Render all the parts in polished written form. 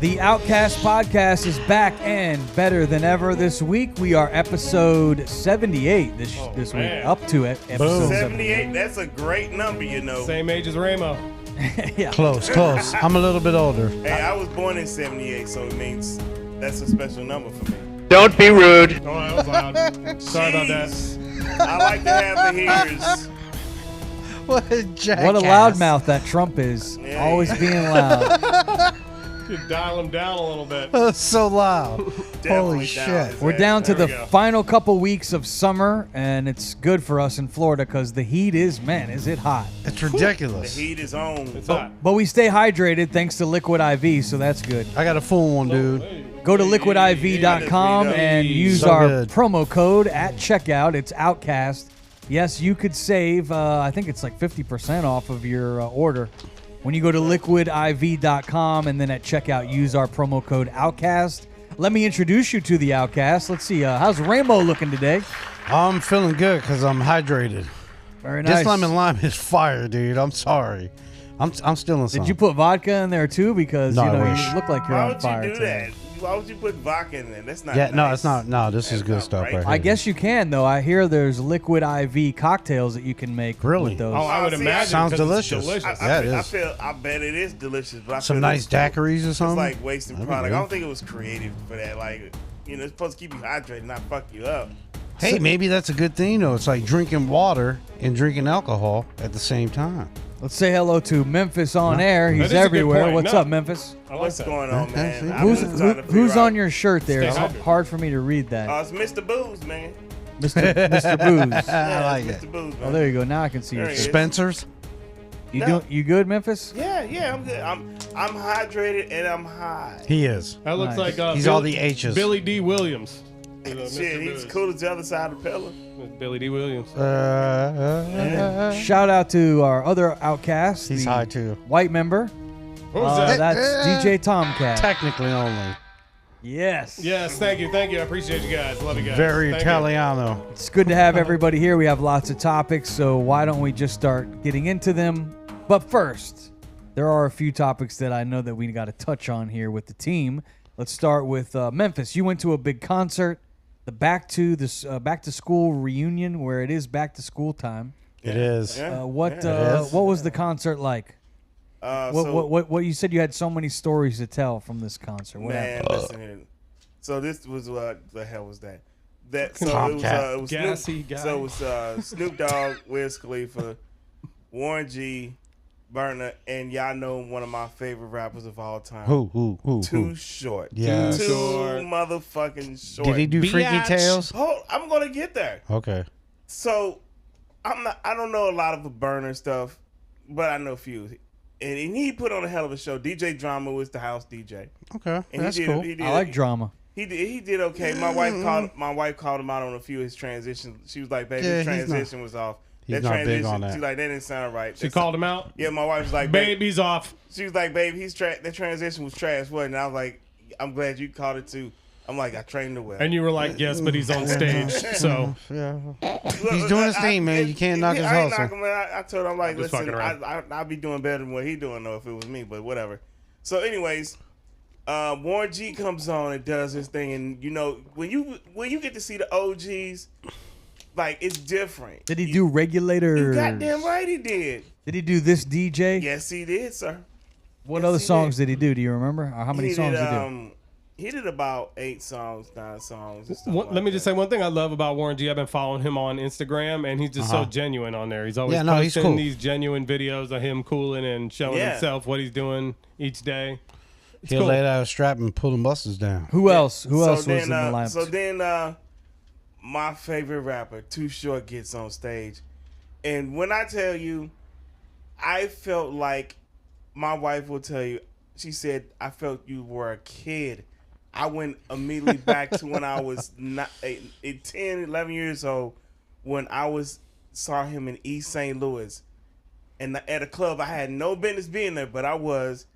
The Outcast podcast is back and better than ever this week. We are episode 78 this week, up to it. Episode 78, that's a great number, you know. Same age as Ramo. Yeah. Close. I'm a little bit older. Hey, I was born in 78, so it means that's a special number for me. Don't be rude. Oh, that was loud. Sorry about that. I like to have the hears. What a jackass. What a loudmouth that Trump is. Yeah. Always being loud. You dial him down a little bit. That's so loud. Definitely Holy shit. We're down to There the we go. final couple weeks of summer, and it's good for us in Florida because the heat is it hot. It's The ridiculous. heat is on. It's hot. But we stay hydrated thanks to Liquid IV, so that's good. I got a full one, dude. Go to liquidiv.com and use So our good. promo code at checkout. It's Outcast. Yes, you could save, I think it's like 50% off of your order. When you go to liquidiv.com and then at checkout, use our promo code Outcast. Let me introduce you to the Outcast. Let's see, how's Rainbow looking today? I'm feeling good because I'm hydrated. Very nice. This lemon lime is fire, dude. I'm sorry. I'm still in some. Did you put vodka in there too? Because No, you I know wish. you look like you're Why on would fire. you do today. that? Why would you put vodka in there? That's not Yeah, no, nice. it's not. No, this is That's good not stuff right. right here. I guess you can though. I hear there's Liquid IV cocktails that you can make Really? with those. Oh, I would See, imagine. Sounds 'cause delicious. It's delicious. Yeah, it is. I bet it is delicious. But I Some feel nice it's daiquiris or It's something. like wasting That'd be product. good. I don't think it was creative for that. Like, you know, it's supposed to keep you hydrated, not fuck you up. Hey, maybe that's a good thing, though. It's like drinking water and drinking alcohol at the same time. Let's say hello to Memphis on air. That He's is a good everywhere. point. What's No. up, Memphis? I like What's that. going on, Okay, man? see? I'm just trying to figure Who's out- on your shirt there? It's Stay hydrated. hard for me to read that. It's Mr. Booze, man. Mr. Booze. Yeah, I like it's it. Mr. Booze, man. Oh, there you go. Now I can see your There he shirt. is. Spencer's? You good, Memphis? Yeah, I'm good. I'm hydrated and I'm high. He is. That looks Nice. like He's all the H's. Billy D. Williams. Shit, Mr. he's Booze. cool as the other side of the pillar. Billy D. Williams. Shout out to our other outcast. He's the high, too. White member. What was that? That's DJ Tomcat. Technically only. Yes. Yes, thank you. I appreciate you guys. Love you guys. Very Thank you. Italiano. It's good to have everybody here. We have lots of topics, so why don't we just start getting into them? But first, there are a few topics that I know that we got to touch on here with the team. Let's start with Memphis. You went to a big concert, the back to school reunion, where it is back to school time. It is. Yeah. What is. what was the concert like? What you said you had so many stories to tell from this concert. What Man, happened? listen here. So this was what the hell was that? So Tomcat. it was Gassy Snoop, guy. So it was Snoop Dogg, Wiz Khalifa, Warren G, Burner, and y'all know one of my favorite rappers of all time. Who? Too Short. Yeah. Too Short. motherfucking short. Did he do Freaky Biatch. Tales? Oh, I'm gonna get there. Okay. So I don't know a lot of the Burner stuff, but I know a few. And he put on a hell of a show. DJ Drama was the house DJ. Okay. And That's he did, cool. He did, I like drama. He did okay. My wife called him out on a few of his transitions. She was like, "Baby, Yeah, his he's transition was off. he's That not big transition, on that. she's like, that didn't sound right." She called him out. Yeah, my wife was like, "Babe," Baby's off. she was like, "Babe, that transition was trash." What? And I was like, "I'm glad you called it too." I'm like, "I trained her well." And you were like, yes, but he's on stage. So Yeah. He's doing his thing, man. You can't knock his I ain't hustle. knocking, man. I told him, I'm like, I'm just listen, fucking around. I'd be doing better than what he doing though if it was me, but whatever. So, anyways, Warren G comes on and does his thing, and you know when you get to see the OGs, like it's different. Did he do regulators? You goddamn right he did. Did he do this DJ? Yes, he did, sir. What Yes, other he songs did he do? Do you remember? Or how many He songs did, did he do? He did about 8 songs, 9 songs. And stuff let me just say one thing I love about Warren G. I've been following him on Instagram, and he's just so genuine on there. He's always Yeah, no, he's posting cool. these genuine videos of him cooling and showing Yeah. himself what he's doing each day. It's He'll cool. lay out a strap and pull the buses down. Who else? Who So else was then, in the lineup? So then, my favorite rapper, Too Short, gets on stage, and when I tell you, I felt like my wife will tell you. She said, "I felt you were a kid." I went immediately back to when I was 10, 11 years old, when I saw him in East St. Louis, and at a club I had no business being there, but I was.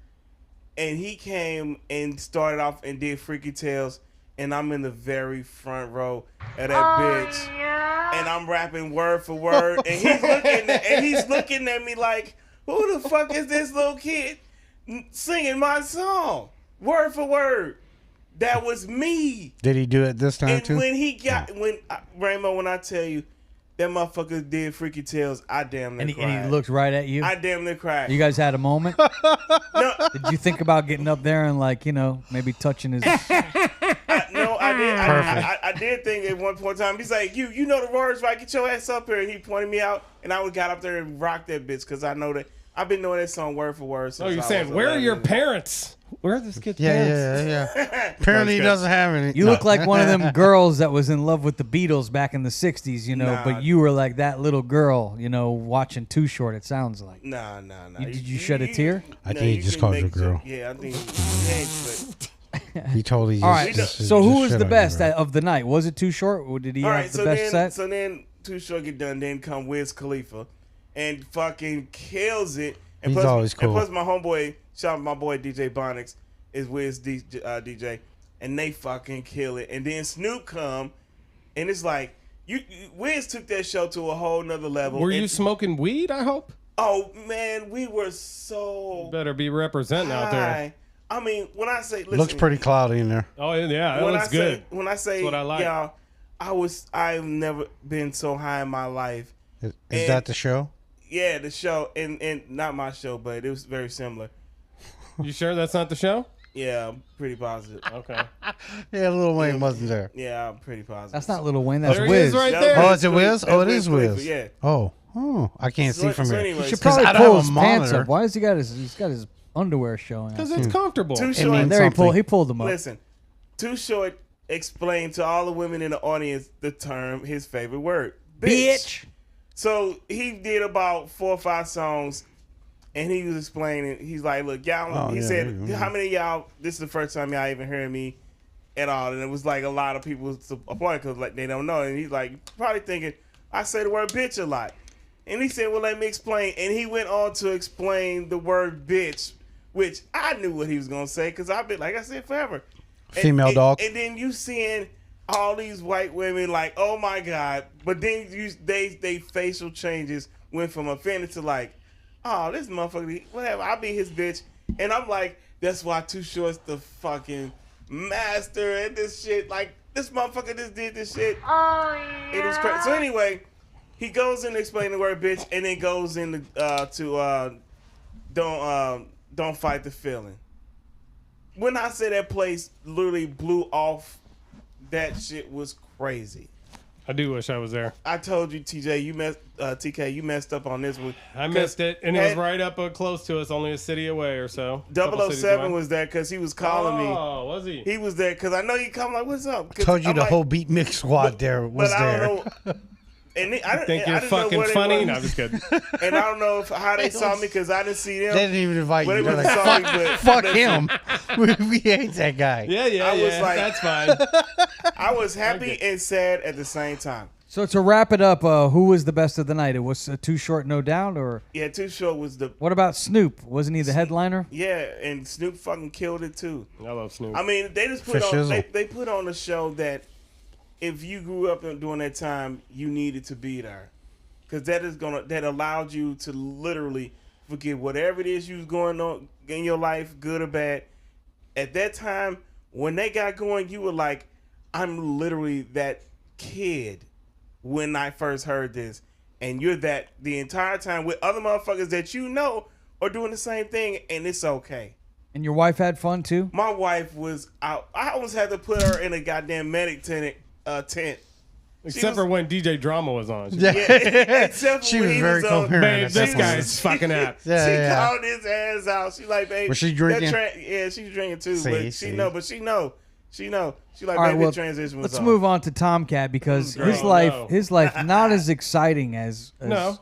And he came and started off and did Freaky Tales, and I'm in the very front row of that bitch, and I'm rapping word for word, and he's looking at me like, who the fuck is this little kid singing my song? Word for word. That was me. Did he do it this time And too? when he got, Rainbow, when I tell you, that motherfucker did Freaky Tales, I damn near cried. And he looked right at you. I damn near cried. You guys had a moment. No, Did you think about getting up there and like, maybe touching his? I did. Perfect. I did think at one point in time, he's like, you know the words, right? Get your ass up here. And he pointed me out, and I would got up there and rocked that bitch because I know that I've been knowing that song word for word. Since you're I saying, was where are your 11. parents? Where are this kid's parents? Yeah. Apparently he doesn't have any. You no. look like one of them girls that was in love with the Beatles back in the '60s, Nah. But you were like that little girl, watching Too Short. It sounds like. Nah. Did you shed a tear? I think he just called you a girl. Yeah, I think he ain't, He totally. All right. just So who just was shit the on you, best bro. of the night? Was it Too Short, or did he All have right, the best set? So then Too Short get done. Then come Wiz Khalifa, and fucking kills it. And He's always cool. And plus my homeboy, shout out my boy DJ Bonix, is Wiz DJ, and they fucking kill it. And then Snoop come, and it's like Wiz took that show to a whole nother level. Were you And- smoking weed, I hope? Oh man, we were so Better be representing out there. high. I mean, when I say listen, Looks pretty cloudy in there. Oh, yeah, that when looks I good. say when I say That's what I like. y'all, I've never been so high in my life. Is And- that the show? Yeah, the show and not my show, but it was very similar. You sure that's not the show? Yeah, I'm pretty positive. Okay. Yeah, Lil Wayne wasn't there. Yeah, I'm pretty positive. That's not Lil Wayne. That's There he Wiz. is right That there. Oh, is it Wiz? Oh, it That's is Wiz Wiz. Yeah. Oh, I can't see from So here. anyways, He should 'Cause probably I don't pull have his a pants monitor. up. Why has he's got his underwear showing? Because it's comfortable. Too It Short. means There he something. pulled them up. Listen, Too Short explained to all the women in the audience the term his favorite word, bitch. So he did about 4 or 5 songs, and he was explaining. He's like, "Look, y'all." Oh, he yeah, said, yeah. "How many of y'all? This is the first time y'all even hearing me at all." And it was like a lot of people applauding because like they don't know. And he's like, probably thinking, "I say the word bitch a lot." And he said, "Well, let me explain." And he went on to explain the word bitch, which I knew what he was gonna say because I've been like I said forever. Female dog. And then you seeing all these white women like, oh my God. But then they facial changes went from offended to like, oh, this motherfucker, whatever, I'll be his bitch. And I'm like, that's why Too Short's the fucking master at this shit. Like, this motherfucker just did this shit. Oh, yeah. It was crazy. So anyway, he goes in to explain the word bitch and then goes into don't fight the feeling. When I say that place literally blew off, that shit was crazy. I do wish I was there. I told you, TJ, TK, you messed up on this one. I missed it, and it was had- right up close to us, only a city away or so. Couple cities 007 away. was there because he was calling me. Oh, was he? He was there because I know you come like, what's up? 'Cause Told you I'm the like, whole Beat Mix squad there was but I there. don't know. And I didn't, Think I you're didn't know fucking where they funny? was. No, I'm just kidding. And I don't know how they saw me because I didn't see them. They didn't even invite But you. they They're was like, sorry, but fuck listen, him. we hate that guy. Yeah, I was like- that's fine. I was happy and sad at the same time. So to wrap it up, who was the best of the night? It was Too Short, no doubt, or Yeah, Too Short was the what about Snoop? Wasn't he the headliner? yeah, and Snoop fucking killed it too. I love Snoop. I mean, they just put For on shizzle. they put on a show that if you grew up during that time, you needed to be there, because that allowed you to literally forget whatever it is you was going on in your life, good or bad. At that time, when they got going, you were like, I'm literally that kid when I first heard this, and you're that the entire time with other motherfuckers that you know are doing the same thing, and it's okay. And your wife had fun too. My wife was out. I almost had to put her in a goddamn medic tent. Except for when DJ Drama was on. Yeah. Except for She when was he very was on. coherent. Babe, at this that guy point. is fucking apt. Yeah, She yeah. called his ass out. She like, babe. Was she that drinking? yeah, she's drinking too. See, but see. she know. But she know. She know. She like, All right, baby, well, the transition was let's off. move on to Tomcat because Great. his life not as exciting as No.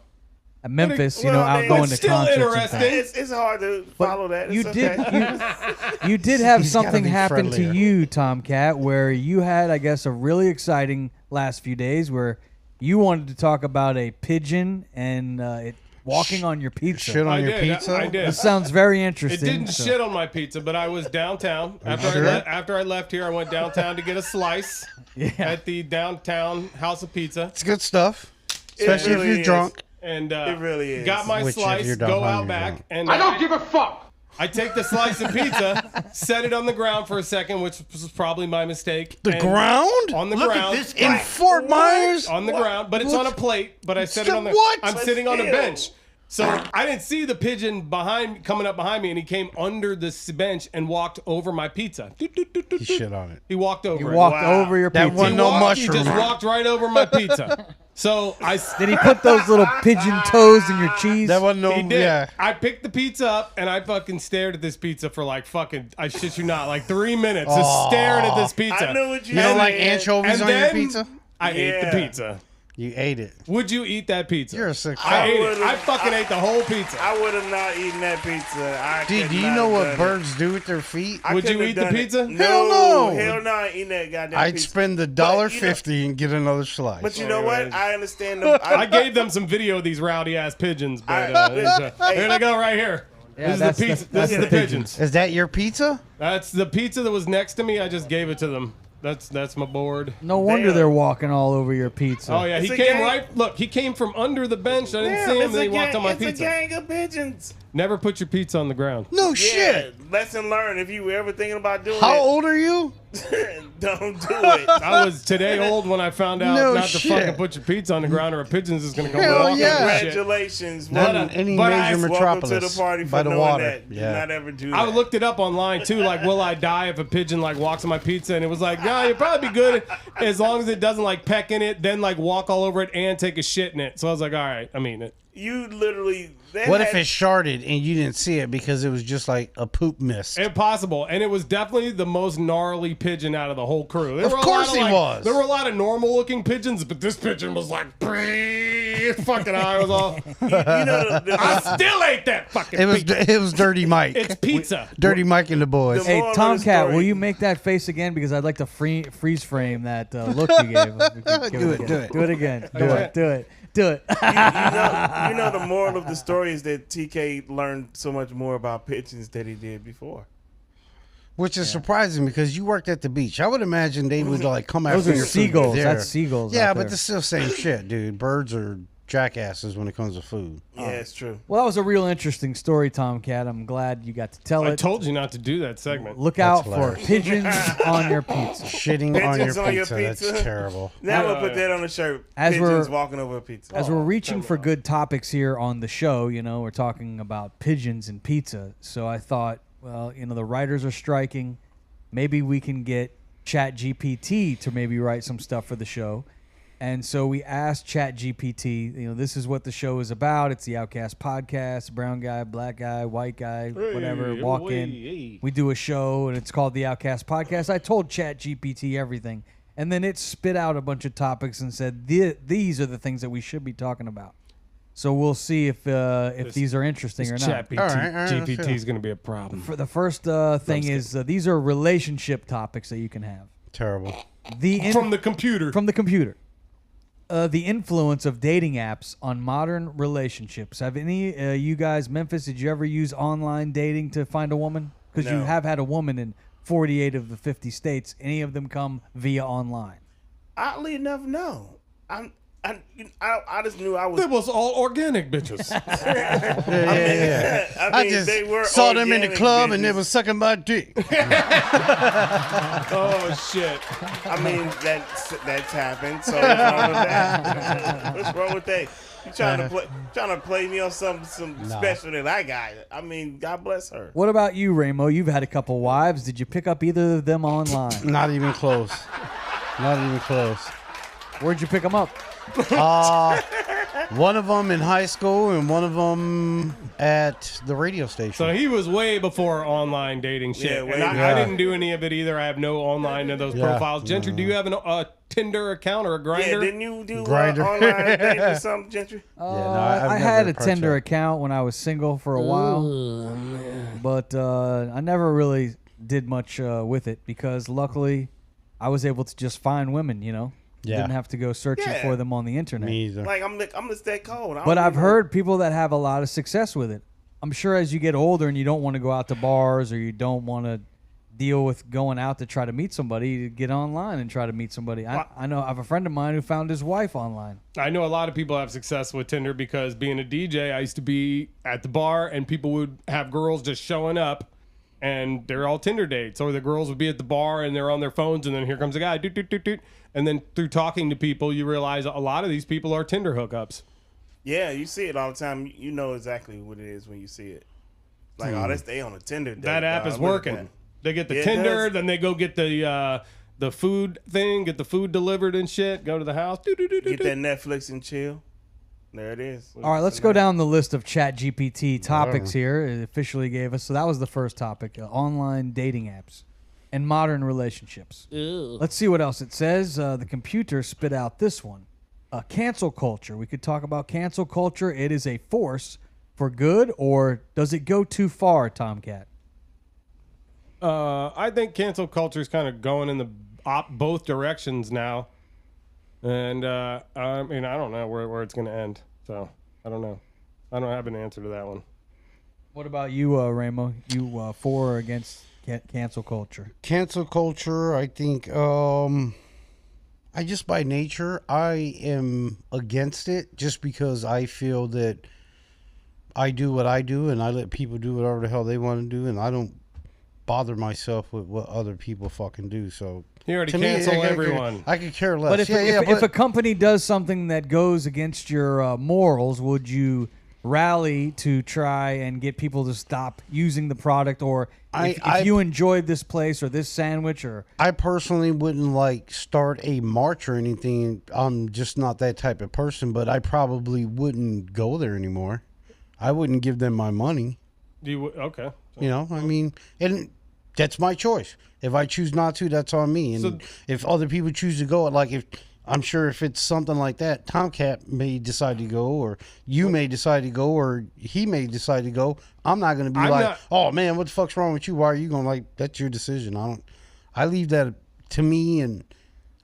at Memphis. Well, out I mean, going it's to still concerts. and interesting. things. It's hard to But follow that. You It's did okay. you did have He's gotta something be happen friendlier. to you, Tomcat, where you had, I guess, a really exciting last few days where you wanted to talk about a pigeon and it walking on your pizza. Shit on I your did. pizza? I did. This sounds very It interesting. didn't so- shit on my pizza, but I was downtown. sure? After I left here, I went downtown to get a slice Yeah. at the downtown House of Pizza. It's good stuff. Especially really if you're is. drunk. And It really is. got my Which if slice, you're go hungry, out you back, don't. and I don't give a fuck. I take the slice of pizza, set it on the ground for a second, which was probably my mistake. The ground? On the Look ground. at this In guy. Fort Myers? On the ground, but it's on a plate. But I set it on the. What? I'm But sitting on a still. bench, so I didn't see the pigeon coming up behind me, and he came under this bench and walked over my pizza. Doot, doot, doot, doot, He doot. shit on it. He walked over. You it. walked Wow. over your That pizza. one- no He mushroom. just walked right over my pizza. So I. Did he put those little pigeon toes in your cheese? That wasn't no. He did. Yeah. I picked the pizza up and I fucking stared at this pizza for like fucking, I shit you not, like 3 minutes. Just staring at this pizza. I knew what you You don't like said. anchovies And on your then pizza? I ate the Yeah. pizza. You ate it. Would you eat that pizza? You're a sick I fuck. ate it. would've- I fucking ate the whole pizza. I would have not eaten that pizza. Dude, do you know what birds do with their feet? Would you eat the pizza? No, Hell no. Hell no, I ain't eating that goddamn I'd pizza. spend the $1.50 and get another slice. But you know what? I understand them. I gave them some video of these rowdy ass pigeons, but Hey. here they go right here. Yeah, This that's is the pizza. that's This is the pigeons. Is that your pizza? That's the pizza that was next to me. I just gave it to them. That's my board. No wonder Damn. they're walking all over your pizza. Oh yeah, It's he a came gang. right. Look, he came from under the bench. I didn't see him. Then he walked on my it's pizza. a gang of pigeons. Never put your pizza on the ground. No Yeah, shit. lesson learned. If you were ever thinking about doing How it, old are you? don't do it. I was today old when I found out No not to shit. fucking put your pizza on the ground or a pigeon's just gonna come Hell walking yeah. over shit. Congratulations. Not Welcome, in any but major I- welcome metropolis to the party for by the knowing water. that. Do Yeah. not ever do that. I looked it up online too, like will I die if a pigeon like walks on my pizza? And it was like, yeah, you'd probably be good as long as it doesn't like peck in it, then like walk all over it and take a shit in it. So I was like, all right, I'm eating it. You literally. What if it sharded and you didn't see it because it was just like a poop mist? Impossible, and it was definitely the most gnarly pigeon out of the whole crew. There Of were a course lot he like, was. There were a lot of normal looking pigeons, but this pigeon was like, fucking eye was all. You know the I still ate that fucking. It was pizza. it was Dirty Mike. It's pizza. Dirty Mike and the boys. The- Hey, moral of the Tomcat, story- will you make that face again? Because I'd like to freeze frame that look you gave. Do it, do it. Do it again. Do it. Do it. Do it. you know the moral of the story is that TK learned so much more about pigeons than he did before. Which is surprising because you worked at the beach. I would imagine they would like come after Those are your food seagulls. there. That's seagulls. Yeah, out but there. it's still same shit, dude. Birds are jackasses when it comes to food. Yeah, it's true. Well, that was a real interesting story, Tomcat. I'm glad you got to tell I it. told you not to do that segment. Look out That's for hilarious. pigeons on your pizza. Shitting on Pigeons your on your pizza. pizza? That's terrible. Now Yeah, we'll put that on the shirt. As Pigeons we're- walking over a pizza. As we're reaching for good topics here on the show, we're talking about pigeons and pizza. So I thought, well, the writers are striking. Maybe we can get ChatGPT to maybe write some stuff for the show. And so we asked ChatGPT, this is what the show is about. It's the Outcast podcast, brown guy, black guy, white guy, whatever, walk in. We do a show, and it's called the Outcast podcast. I told ChatGPT everything. And then it spit out a bunch of topics and said, these are the things that we should be talking about. So we'll see if these are interesting or not. Chat All right, GPT is going to be a problem. For the first thing is these are relationship topics that you can have. Terrible. From the computer. From the computer. The influence of dating apps on modern relationships. Have any you guys, Memphis, did you ever use online dating to find a woman? Because you No. have had a woman in 48 of the 50 states. Any of them come via online? Oddly enough, no. I just knew I was. It was all organic bitches. Yeah. I I mean, just they were saw them in the organic club and they bitches. was sucking my dick. Oh shit. I mean, that's happened. So what's wrong with that? What's wrong with that? You trying to play me on some special that I got? I mean, God bless her. What about you, Ramo? You've had a couple wives. Did you pick up either of them online? Not even close. Not even close. Where'd you pick them up? One of them in high school and one of them at the radio station. So he was way before online dating shit. Yeah, and I yeah. didn't do any of it either. I have no online of those Yeah. profiles. Gentry, do you have a Tinder account or a Yeah, Grinder? didn't you do Grindr. online dating or something, Gentry? I've I had never a Tinder partook. account when I was single for a while, but I never really did much with it because luckily I was able to just find women. Yeah. Didn't have to go searching Yeah. for them on the internet. Me either. Like I'm just that cold. I But don't I've even- heard people that have a lot of success with it. I'm sure as you get older and you don't want to go out to bars or you don't want to deal with going out to try to meet somebody, to get online and try to meet somebody. I know I have a friend of mine who found his wife online. I know a lot of people have success with Tinder because being a DJ, I used to be at the bar and people would have girls just showing up and they're all Tinder dates, or the girls would be at the bar and they're on their phones and then here comes a guy, doot, doot, doot, doot. And then through talking to people, you realize a lot of these people are Tinder hookups. Yeah, you see it all the time. You know exactly what it is when you see it. Like, oh, they on a Tinder date. That app is working. They get the Yeah, it Tinder, does. then they go get the food thing, get the food delivered and shit, go to the house. Get that Netflix and chill. There it is. All right, let's go down the list of ChatGPT topics here. It officially gave us. So that was the first topic, online dating apps and modern relationships. Ew. Let's see what else it says. The computer spit out this one. Cancel culture. We could talk about cancel culture. It is a force for good, or does it go too far, Tomcat? I think cancel culture is kind of going in the both directions now. And, I mean, I don't know where it's going to end. So, I don't know. I don't have an answer to that one. What about you, Ramo? You for or against cancel culture? Cancel culture, I think, I just by nature, I am against it just because I feel that I do what I do and I let people do whatever the hell they want to do, and I don't bother myself with what other people fucking do. So You already to me, cancel everyone. I could care less. But if, but if a company does something that goes against your morals, would you rally to try and get people to stop using the product? Or if you enjoyed this place or this sandwich, or I personally wouldn't like start a march or anything. I'm just not that type of person, but I probably wouldn't go there anymore. I wouldn't give them my money. Okay. You know, I mean, and that's my choice. If I choose not to, that's on me. And if other people choose to go, like I'm sure if it's something like that, Tomcat may decide to go, or you may decide to go, or he may decide to go. I'm not going to be oh man, what the fuck's wrong with you? Why are you going? Like, that's your decision. I leave that to me, and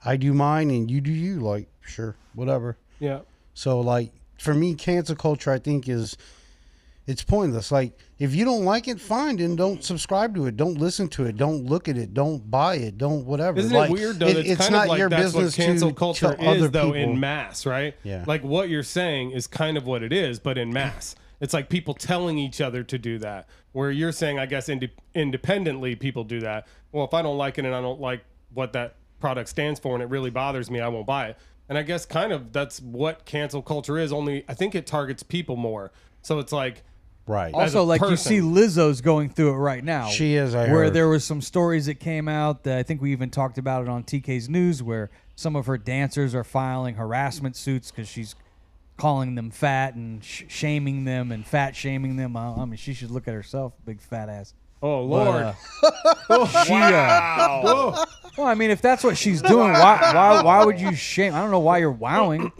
I do mine, and you do you. Like, sure, whatever. Yeah. So like for me, cancel culture, I think it's pointless. Like, if you don't like it, fine, then don't subscribe to it. Don't listen to it. Don't look at it. Don't buy it. Don't whatever. Isn't it weird, though? It's kind not of like your that's business what cancel to culture tell other is, though, people. in mass, right? Yeah. Like, what you're saying is kind of what it is, but in mass. It's like people telling each other to do that, where you're saying, I guess, independently people do that. Well, if I don't like it and I don't like what that product stands for and it really bothers me, I won't buy it. And I guess kind of that's what cancel culture is, only I think it targets people more. So it's like... Right. also, like, you see Lizzo's going through it right now. She is, I where heard. there was some stories that came out that I think we even talked about it on TK's News, where some of her dancers are filing harassment suits because she's calling them fat and shaming them and fat shaming them. I mean, she should look at herself, big fat ass. Oh, Lord. Wow. Well, I mean, if that's what she's doing, why would you shame? I don't know why you're wowing.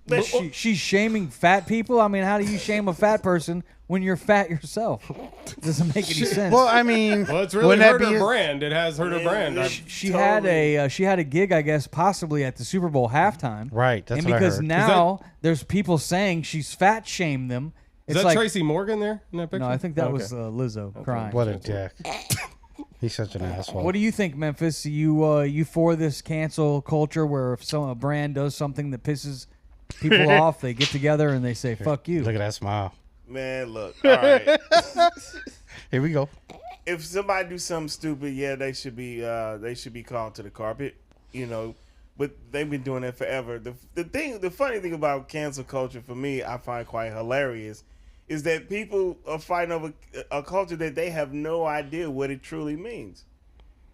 But she's shaming fat people. I mean, how do you shame a fat person when you're fat yourself? It doesn't make any sense. Well, I mean, well, it's really hurt her brand. It has hurt her brand. She had a gig, I guess, possibly at the Super Bowl halftime. Right. That's and what because I heard. now there's people saying she's fat shamed them. Is that Tracy Morgan there in that picture? No, I think that was Lizzo crying. What a dick. He's such an asshole. What do you think, Memphis? You for this cancel culture where if a brand does something that pisses people off, they get together and they say, fuck you? Look at that smile. Man, look. All right. Here we go. If somebody do something stupid, yeah, they should be called to the carpet, you know. But they've been doing that forever. The funny thing about cancel culture for me, I find quite hilarious, is that people are fighting over a culture that they have no idea what it truly means.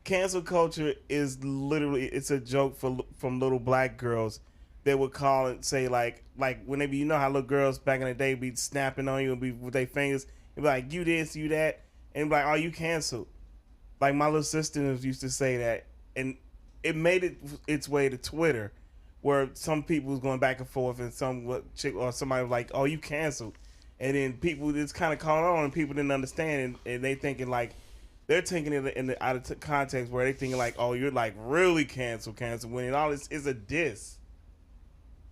Cancel culture is literally, it's a joke from little black girls that would call and say like whenever, you know how little girls back in the day be snapping on you and be with their fingers and be like, you this, you that, and be like, oh, you canceled. Like my little sister used to say that, and it made its way to Twitter, where some people was going back and forth, and some chick or somebody was like, oh, you canceled. And then people just kind of caught on, and people didn't understand, and they thinking like, they're taking it out of context, where they thinking like, oh, you're like really cancel, when it all is a diss.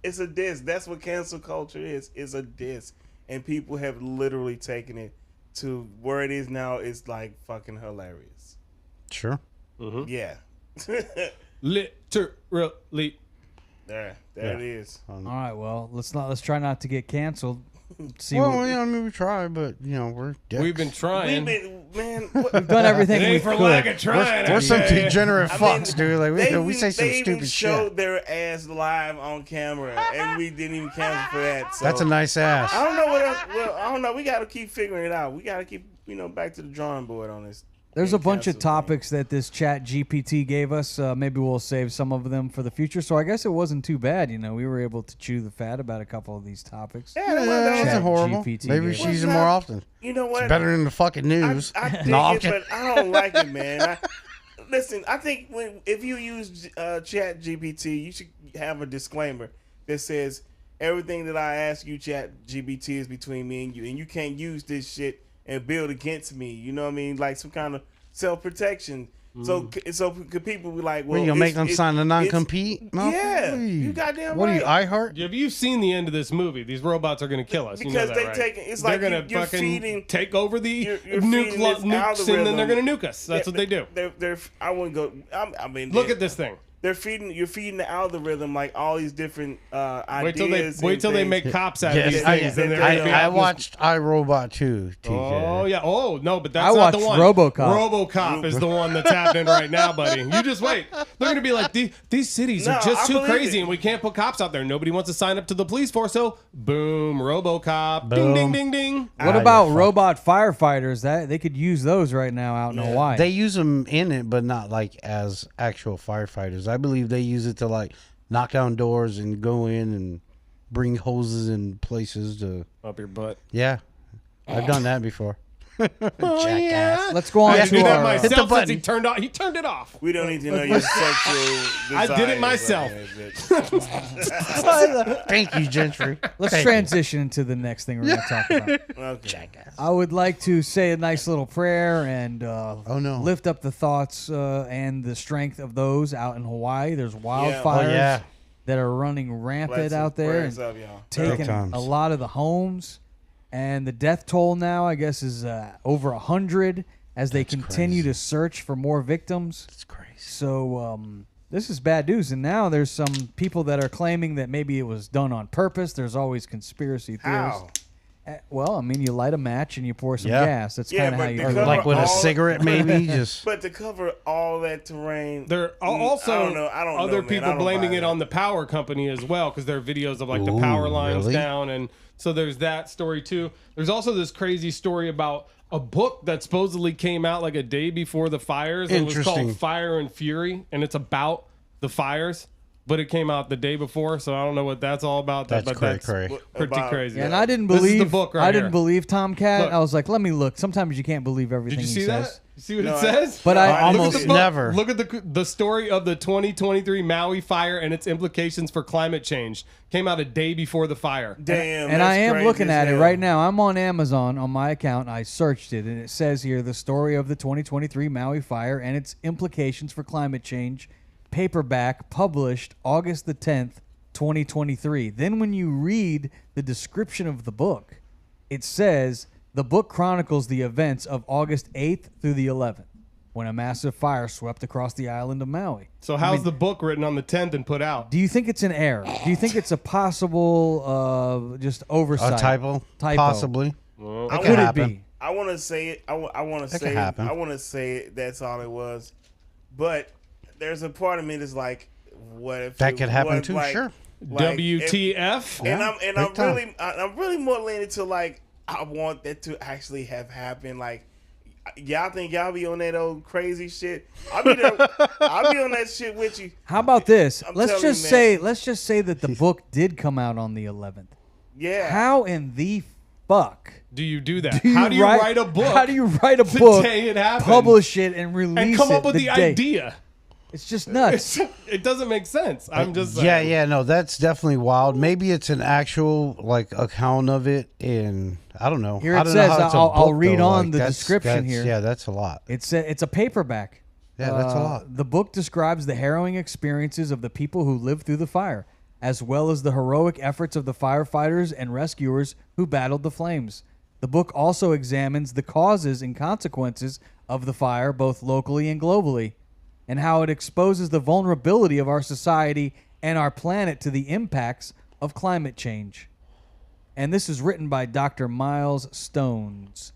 It's a diss. That's what cancel culture is. It's a diss. And people have literally taken it to where it is now. It's like fucking hilarious. Sure. Yeah. Literally. There it is. All right, well, let's try not to get canceled. See Well, what, yeah, I mean, we try, but we're dicks. We've been trying. we've done everything It we ain't for could. lack of trying. We're some okay? degenerate I mean, fucks, dude. Like we say some they even stupid showed shit. their ass live on camera, and we didn't even cancel for that. So That's a nice ass. I don't know what else. Well, I don't know. We got to keep figuring it out. We got to keep, back to the drawing board on this. There's a bunch of Cancel thing. topics that this chat GPT gave us. Maybe we'll save some of them for the future. So I guess it wasn't too bad. We were able to chew the fat about a couple of these topics. Yeah, That Chat wasn't horrible. GPT Maybe we gave should us. use it more often. You know what? It's better than the fucking news. I dig No, I'm it, but I don't like it, man. Listen, I think if you use Chat GPT, you should have a disclaimer that says everything that I ask you, Chat GPT, is between me and you can't use this shit and build against me. You know what I mean? Like some kind of self-protection. So could people be like, well, Well, you'll make them sign a non-compete? Yeah, Hey. you goddamn What right. are you, iHeart? Have you seen the end of this movie? These robots are going to kill us. Because you know that, they right? take it's They're like gonna you're fucking feeding, take over the you're nukes, feeding this and then algorithm. they're going to nuke us. That's what they do. They're I wouldn't go. I mean, Look at this thing. You're feeding the algorithm like all these different ideas. Wait till they and things. make cops out of Yes, these I- things. and they're I- gonna be I out in this- watched iRobot too, TJ. Oh yeah. Oh no, but that's I not the watched one. RoboCop. RoboCop is the one that's happening right now, buddy. You just wait. They're gonna be like these cities No, are just I too believe crazy, it. and we can't put cops out there. Nobody wants to sign up to the police force. So boom, RoboCop. Boom. Ding ding ding ding. What Ah, about you're fucked. robot firefighters? That they could use those right now out in Hawaii. They use them in it, but not like as actual firefighters. I believe they use it to like knock down doors and go in and bring hoses in places to. Up your butt. Yeah, I've done that before. Jackass. Let's go on I to did that our. myself since button. he turned off. He turned it off. We don't need to know your sexual desires. I did it myself. Thank you, Gentry. Let's Thank transition into the next thing we're going to talk about. Okay. Jackass. I would like to say a nice little prayer and Oh, no. lift up the thoughts and the strength of those out in Hawaii. There's Oh wildfires yeah. that are running rampant out there Prayers and up, y'all. taking Big times. a lot of the homes. And the death toll now, I guess, is over 100 as they continue crazy. to search for more victims. It's crazy. So this is bad news. And now there's some people that are claiming that maybe it was done on purpose. There's always conspiracy theorists. How? Well, I mean, you light a match and you pour some Yeah. gas. That's Yeah, kind of but how you the do cover- it. Like with a all- cigarette, maybe. Just But to cover all that terrain, There are also I don't know, other man. I people don't blaming buy it that. on the power company as well, because there are videos of like the Ooh, power lines really? down, and so there's that story too. There's also this crazy story about a book that supposedly came out like a day before the fires. It was Interesting. called Fire and Fury, and it's about the fires, but it came out the day before, so I don't know what that's all about. that's but cray that's cray. pretty About- crazy. Yeah, and I didn't This is believe the book right I didn't here. believe Tomcat. Look. I was like, let me look. Sometimes you can't believe everything Did you he see says. that? You see what No, it says? But I No, Look at almost the book. never. Look at the story of the 2023 Maui fire and its implications for climate change. Came out a day before the fire. damn. And that's I am crazy looking as at it hell. right now. I'm on Amazon on my account. I searched it, and it says here the story of the 2023 Maui fire and its implications for climate change. Paperback, published August the 10th, 2023. Then when you read the description of the book, it says the book chronicles the events of August 8th through the 11th, when a massive fire swept across the island of Maui. So how's the book written on the 10th and put out? Do you think it's an error? Do you think it's a possible just oversight? A typo, possibly. Well, It Could it happen. be? I want to say it. I want to That say. could happen. I want to say it, that's all it was. But there's a part of me that's like, what if That it could happen was too. like- Sure. like, if- WTF? and Yeah, I'm big time. really more leaning to like I want that to actually have happened. Like y'all think y'all be on that old crazy shit? I'll be there. I'll be on that shit with you. How about this? I'm Let's telling just you, say man. let's just say that the book did come out on the 11th. Yeah. How in the fuck Do you do that? do you How do you write a book? How do you write a the book, day it happened? publish it, and release and come it up with the day? idea? It's just nuts. It doesn't make sense. I'm just saying. Yeah, no, that's definitely wild. Maybe it's an actual like account of it, and I don't know. Here I it don't says, know how it's a I'll book, read though. on Like, the that's- description that's- here. Yeah, that's a lot. It's a paperback. Yeah, that's a lot. The book describes the harrowing experiences of the people who lived through the fire, as well as the heroic efforts of the firefighters and rescuers who battled the flames. The book also examines the causes and consequences of the fire, both locally and globally, and how it exposes the vulnerability of our society and our planet to the impacts of climate change. And this is written by Dr. Miles Stones.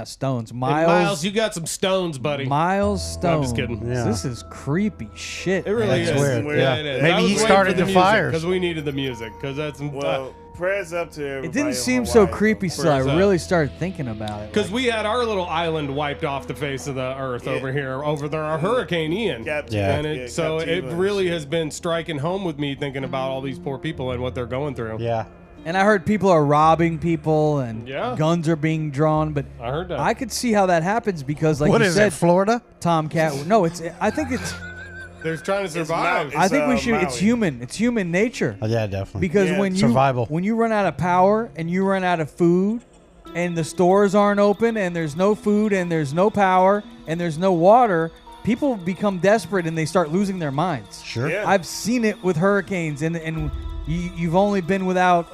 Stones. Hey, Miles, you got some stones, buddy. Miles Stones. No, I'm just kidding. Yeah. This is creepy shit. It really That's is. weird. Yeah, Yeah. it is. Maybe he started the fires. because we needed the music. Because that's Well, prayers up to everybody. It didn't in seem so Hawaii. creepy, so I Prayers up. really started thinking about it. because we had our little island wiped off the face of the earth over here, over there, our Hurricane Ian. Captiva, Yeah. And it, so it Captiva. really has been striking home with me thinking about all these poor people and what they're going through. Yeah. And I heard people are robbing people and Yeah. guns are being drawn, but I heard that. I could see how that happens because, like What you is said, it, Florida? Tomcat. No, it's. I think it's. They're trying to survive. not- I think we should. Maui. It's human. It's human nature. Oh, yeah, definitely. Because Yeah. when Survival. you run out of power and you run out of food, and the stores aren't open and there's no food and there's no power and there's no water, people become desperate and they start losing their minds. Sure. Yeah. I've seen it with hurricanes, and you've only been without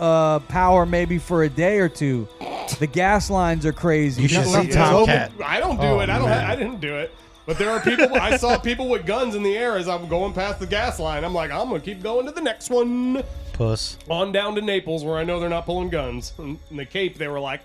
power maybe for a day or two. The gas lines are crazy. You should Some- see Tomcat. I don't do Oh, it. man. I didn't do it. But there are people. I saw people with guns in the air as I'm going past the gas line. I'm like, I'm gonna keep going to the next one. Puss. On down to Naples, where I know they're not pulling guns. And in the Cape, they were like,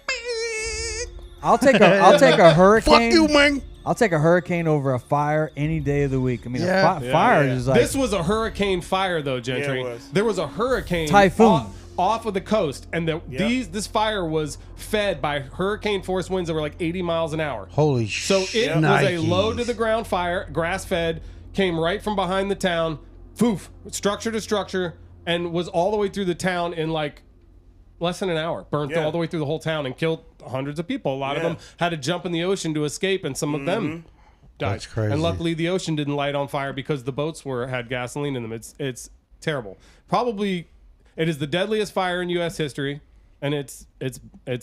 I'll take a hurricane. Fuck you, man. I'll take a hurricane over a fire any day of the week. I mean, Yeah. fire yeah. is like this was a hurricane fire, though, Gentry. Yeah, it was. There was a hurricane Typhoon. off of the coast, and this fire was fed by hurricane force winds that were like 80 miles an hour. Holy So shit. it was a low to the ground fire, grass fed, came right from behind the town, foof, structure to structure, and was all the way through the town in like less than an hour. Burned Yeah. all the way through the whole town and killed hundreds of people. A lot of Yeah. them had to jump in the ocean to escape, and some of them died. That's crazy. And luckily, the ocean didn't light on fire because the boats had gasoline in them. It's terrible. Probably, it is the deadliest fire in U.S. history, and it's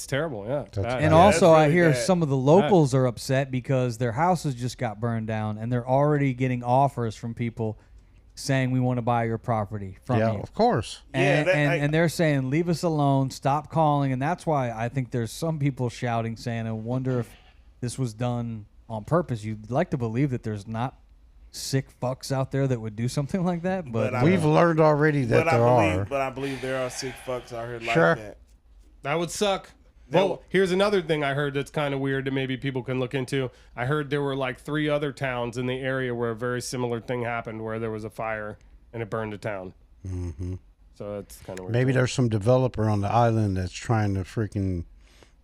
terrible. Yeah, it's bad. And Yeah, also, that's I really hear bad. some of the locals are upset because their houses just got burned down, and they're already getting offers from people saying we want to buy your property from Yeah, you. of course. And, Yeah, and they're saying leave us alone, stop calling, and that's why I think there's some people shouting, saying, "I wonder if this was done on purpose." You'd like to believe that there's not sick fucks out there that would do something like that, but But We've learned already that there are. But I believe there are sick fucks out here like Sure. that. That would suck. That Well, would- here's another thing I heard that's kind of weird that maybe people can look into. I heard there were like 3 other towns in the area where a very similar thing happened, where there was a fire and it burned a town. Mm-hmm. So that's kind of weird. Maybe there's some developer on the island that's trying to freaking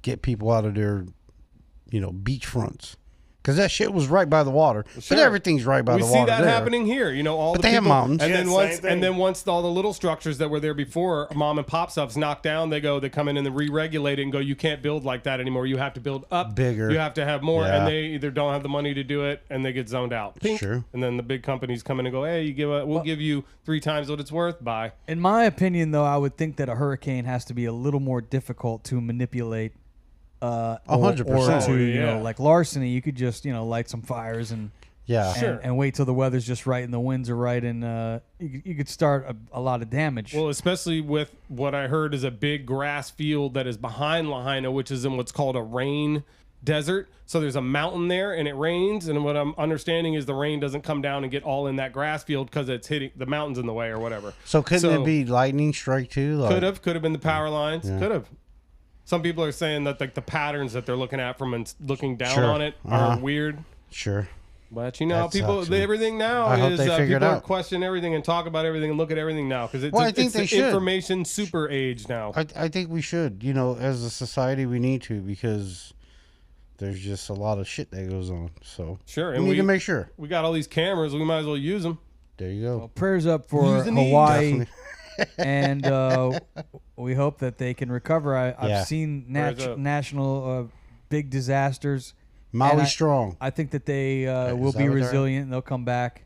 get people out of their, beachfronts. Because that shit was right by the water. Sure. But everything's right by we the see water that there. happening here. All But the they have people, mountains. and Yeah, then same once thing. and then once all the little structures that were there before, mom and pop stuff's knocked down, they come in and they re-regulate it and go, you can't build like that anymore. You have to build up Bigger. You have to have more, Yeah. and they either don't have the money to do it, and they get zoned out. Pink. Sure. And then the big companies come in and go, hey, we'll give you 3 times what it's worth. Bye. in my opinion, though, I would think that a hurricane has to be a little more difficult to manipulate. 100%. Or to, Yeah. like larceny, you could just, light some fires and Yeah. Sure. and wait till the weather's just right and the winds are right, and you could start a lot of damage. Well, especially with what I heard is a big grass field that is behind Lahaina, which is in what's called a rain desert. So there's a mountain there and it rains. And what I'm understanding is the rain doesn't come down and get all in that grass field because it's hitting the mountains in the way or whatever. So couldn't it be lightning strike too? Like, Could have been the power lines. Could have. Some people are saying that like the patterns that they're looking at from and looking down Sure. on it are weird. Sure. But That people, sucks, man. everything now I hope is they figure it people are out. question everything and talk about everything and look at everything now because it's, Well, I think it's they the should. information super age now. I think we should, as a society, we need to, because there's just a lot of shit that goes on. So Sure, we and need to make sure. We got all these cameras. We might as well use them. There you go. Prayers up for Use the knee. Hawaii, and we hope that they can recover. I've Yeah. seen Prayers up. national big disasters. Maui And strong. I think that they will that be what they're- resilient and they'll come back.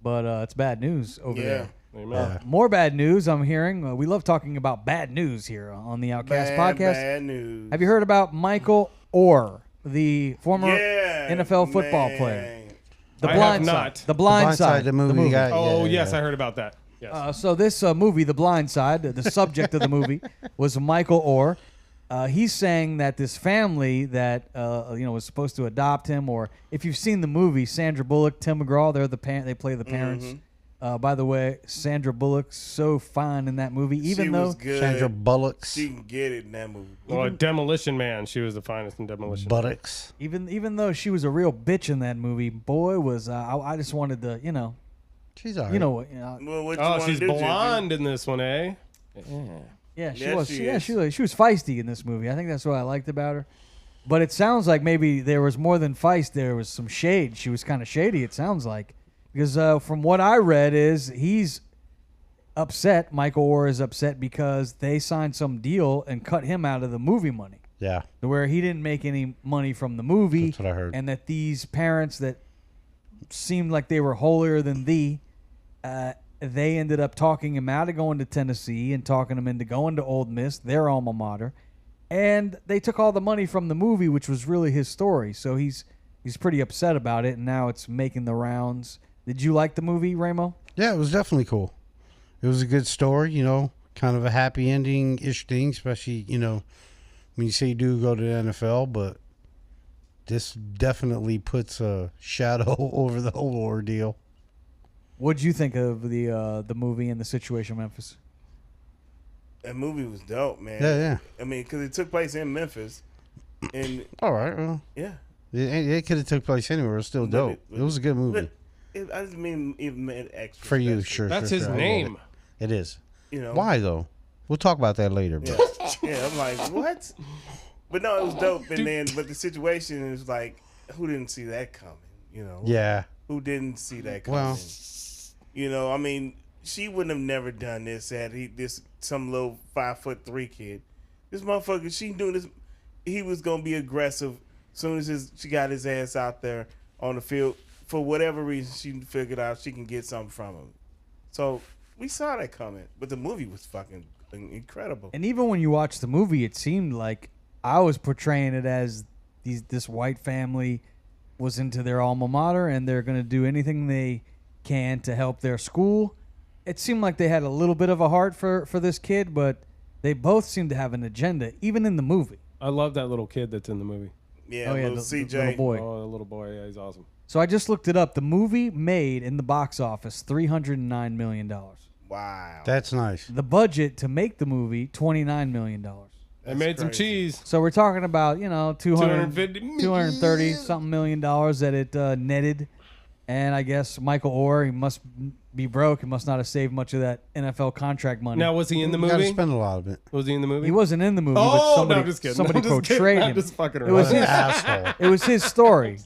But it's bad news over Yeah. there. Amen. More bad news I'm hearing. We love talking about bad news here on the Outcast podcast. Bad news. Have you heard about Michael Orr, the former Yeah, NFL football man. player? The I Blind have Side. not. The Blind Side. the movie. Guy, Oh yeah, yes, yeah. I heard about that. Yes. So this movie, The Blind Side, the subject of the movie was Michael Orr, He's saying that this family that was supposed to adopt him, or if you've seen the movie, Sandra Bullock, Tim McGraw, they play the parents. By the way, Sandra Bullock's so fine in that movie, even she though was good. Sandra Bullocks. She can get it in that movie. Well, Demolition Man, she was the finest in Demolition. Buttocks. even though she was a real bitch in that movie, boy was I just wanted to She's all right. Well, what you Oh, wanna she's do, blonde in this one, eh? yeah, she Yes, was. she Yeah, is. she was feisty in this movie. I think that's what I liked about her. But it sounds like maybe there was more than feist. There was some shade. She was kind of shady. It sounds like, because from what I read is he's upset. Michael Orr is upset because they signed some deal and cut him out of the movie money, Yeah. where he didn't make any money from the movie. That's what I heard. And that these parents that seemed like they were holier than thee, they ended up talking him out of going to Tennessee and talking him into going to Ole Miss, their alma mater. And they took all the money from the movie, which was really his story. So he's pretty upset about it, and now it's making the rounds. Did you like the movie, Ramo? Yeah, it was definitely cool. It was a good story, kind of a happy ending-ish thing, especially, when you say you do go to the NFL, but this definitely puts a shadow over the whole ordeal. What'd you think of the movie and the situation in Memphis? That movie was dope, man. Yeah. I mean, because it took place in Memphis, and All right, well, yeah, it could have took place anywhere. It was still dope. It was a good movie. but I just mean it meant extra For you, special, sure. That's sure, his sure, I get name. It is. You know Why, though? We'll talk about that later. Yeah, But yeah. I'm like, what? But no, it was dope. And then, but the situation is like, who didn't see that coming? yeah. Who didn't see that coming? Well, I mean, she wouldn't have never done this had some little 5'3" kid. This motherfucker, she knew this. He was gonna be aggressive as soon as she got his ass out there on the field. For whatever reason, she figured out she can get something from him. So we saw that coming, but the movie was fucking incredible. And even when you watch the movie, it seemed like I was portraying it as this white family was into their alma mater and they're going to do anything they can to help their school. It seemed like they had a little bit of a heart for this kid, but they both seemed to have an agenda, even in the movie. I love that little kid that's in the movie. Yeah, Oh, yeah, little the CJ. little boy. Oh, the little boy. Yeah, he's awesome. So I just looked it up. The movie made in the box office $309 million. Wow. that's nice. The budget to make the movie, $29 million. They made some crazy. cheese. So we're talking about, 250 230 something million dollars that it netted. And I guess Michael Orr, he must be broke. He must not have saved much of that NFL contract money. Now, was he in the You got to movie? spend a lot of it. Was he in the movie? He wasn't in the movie, Oh, but somebody, no, I'm just kidding. somebody I'm just kidding. portrayed I'm him. just fucking It was around. his Asshole. It was his story.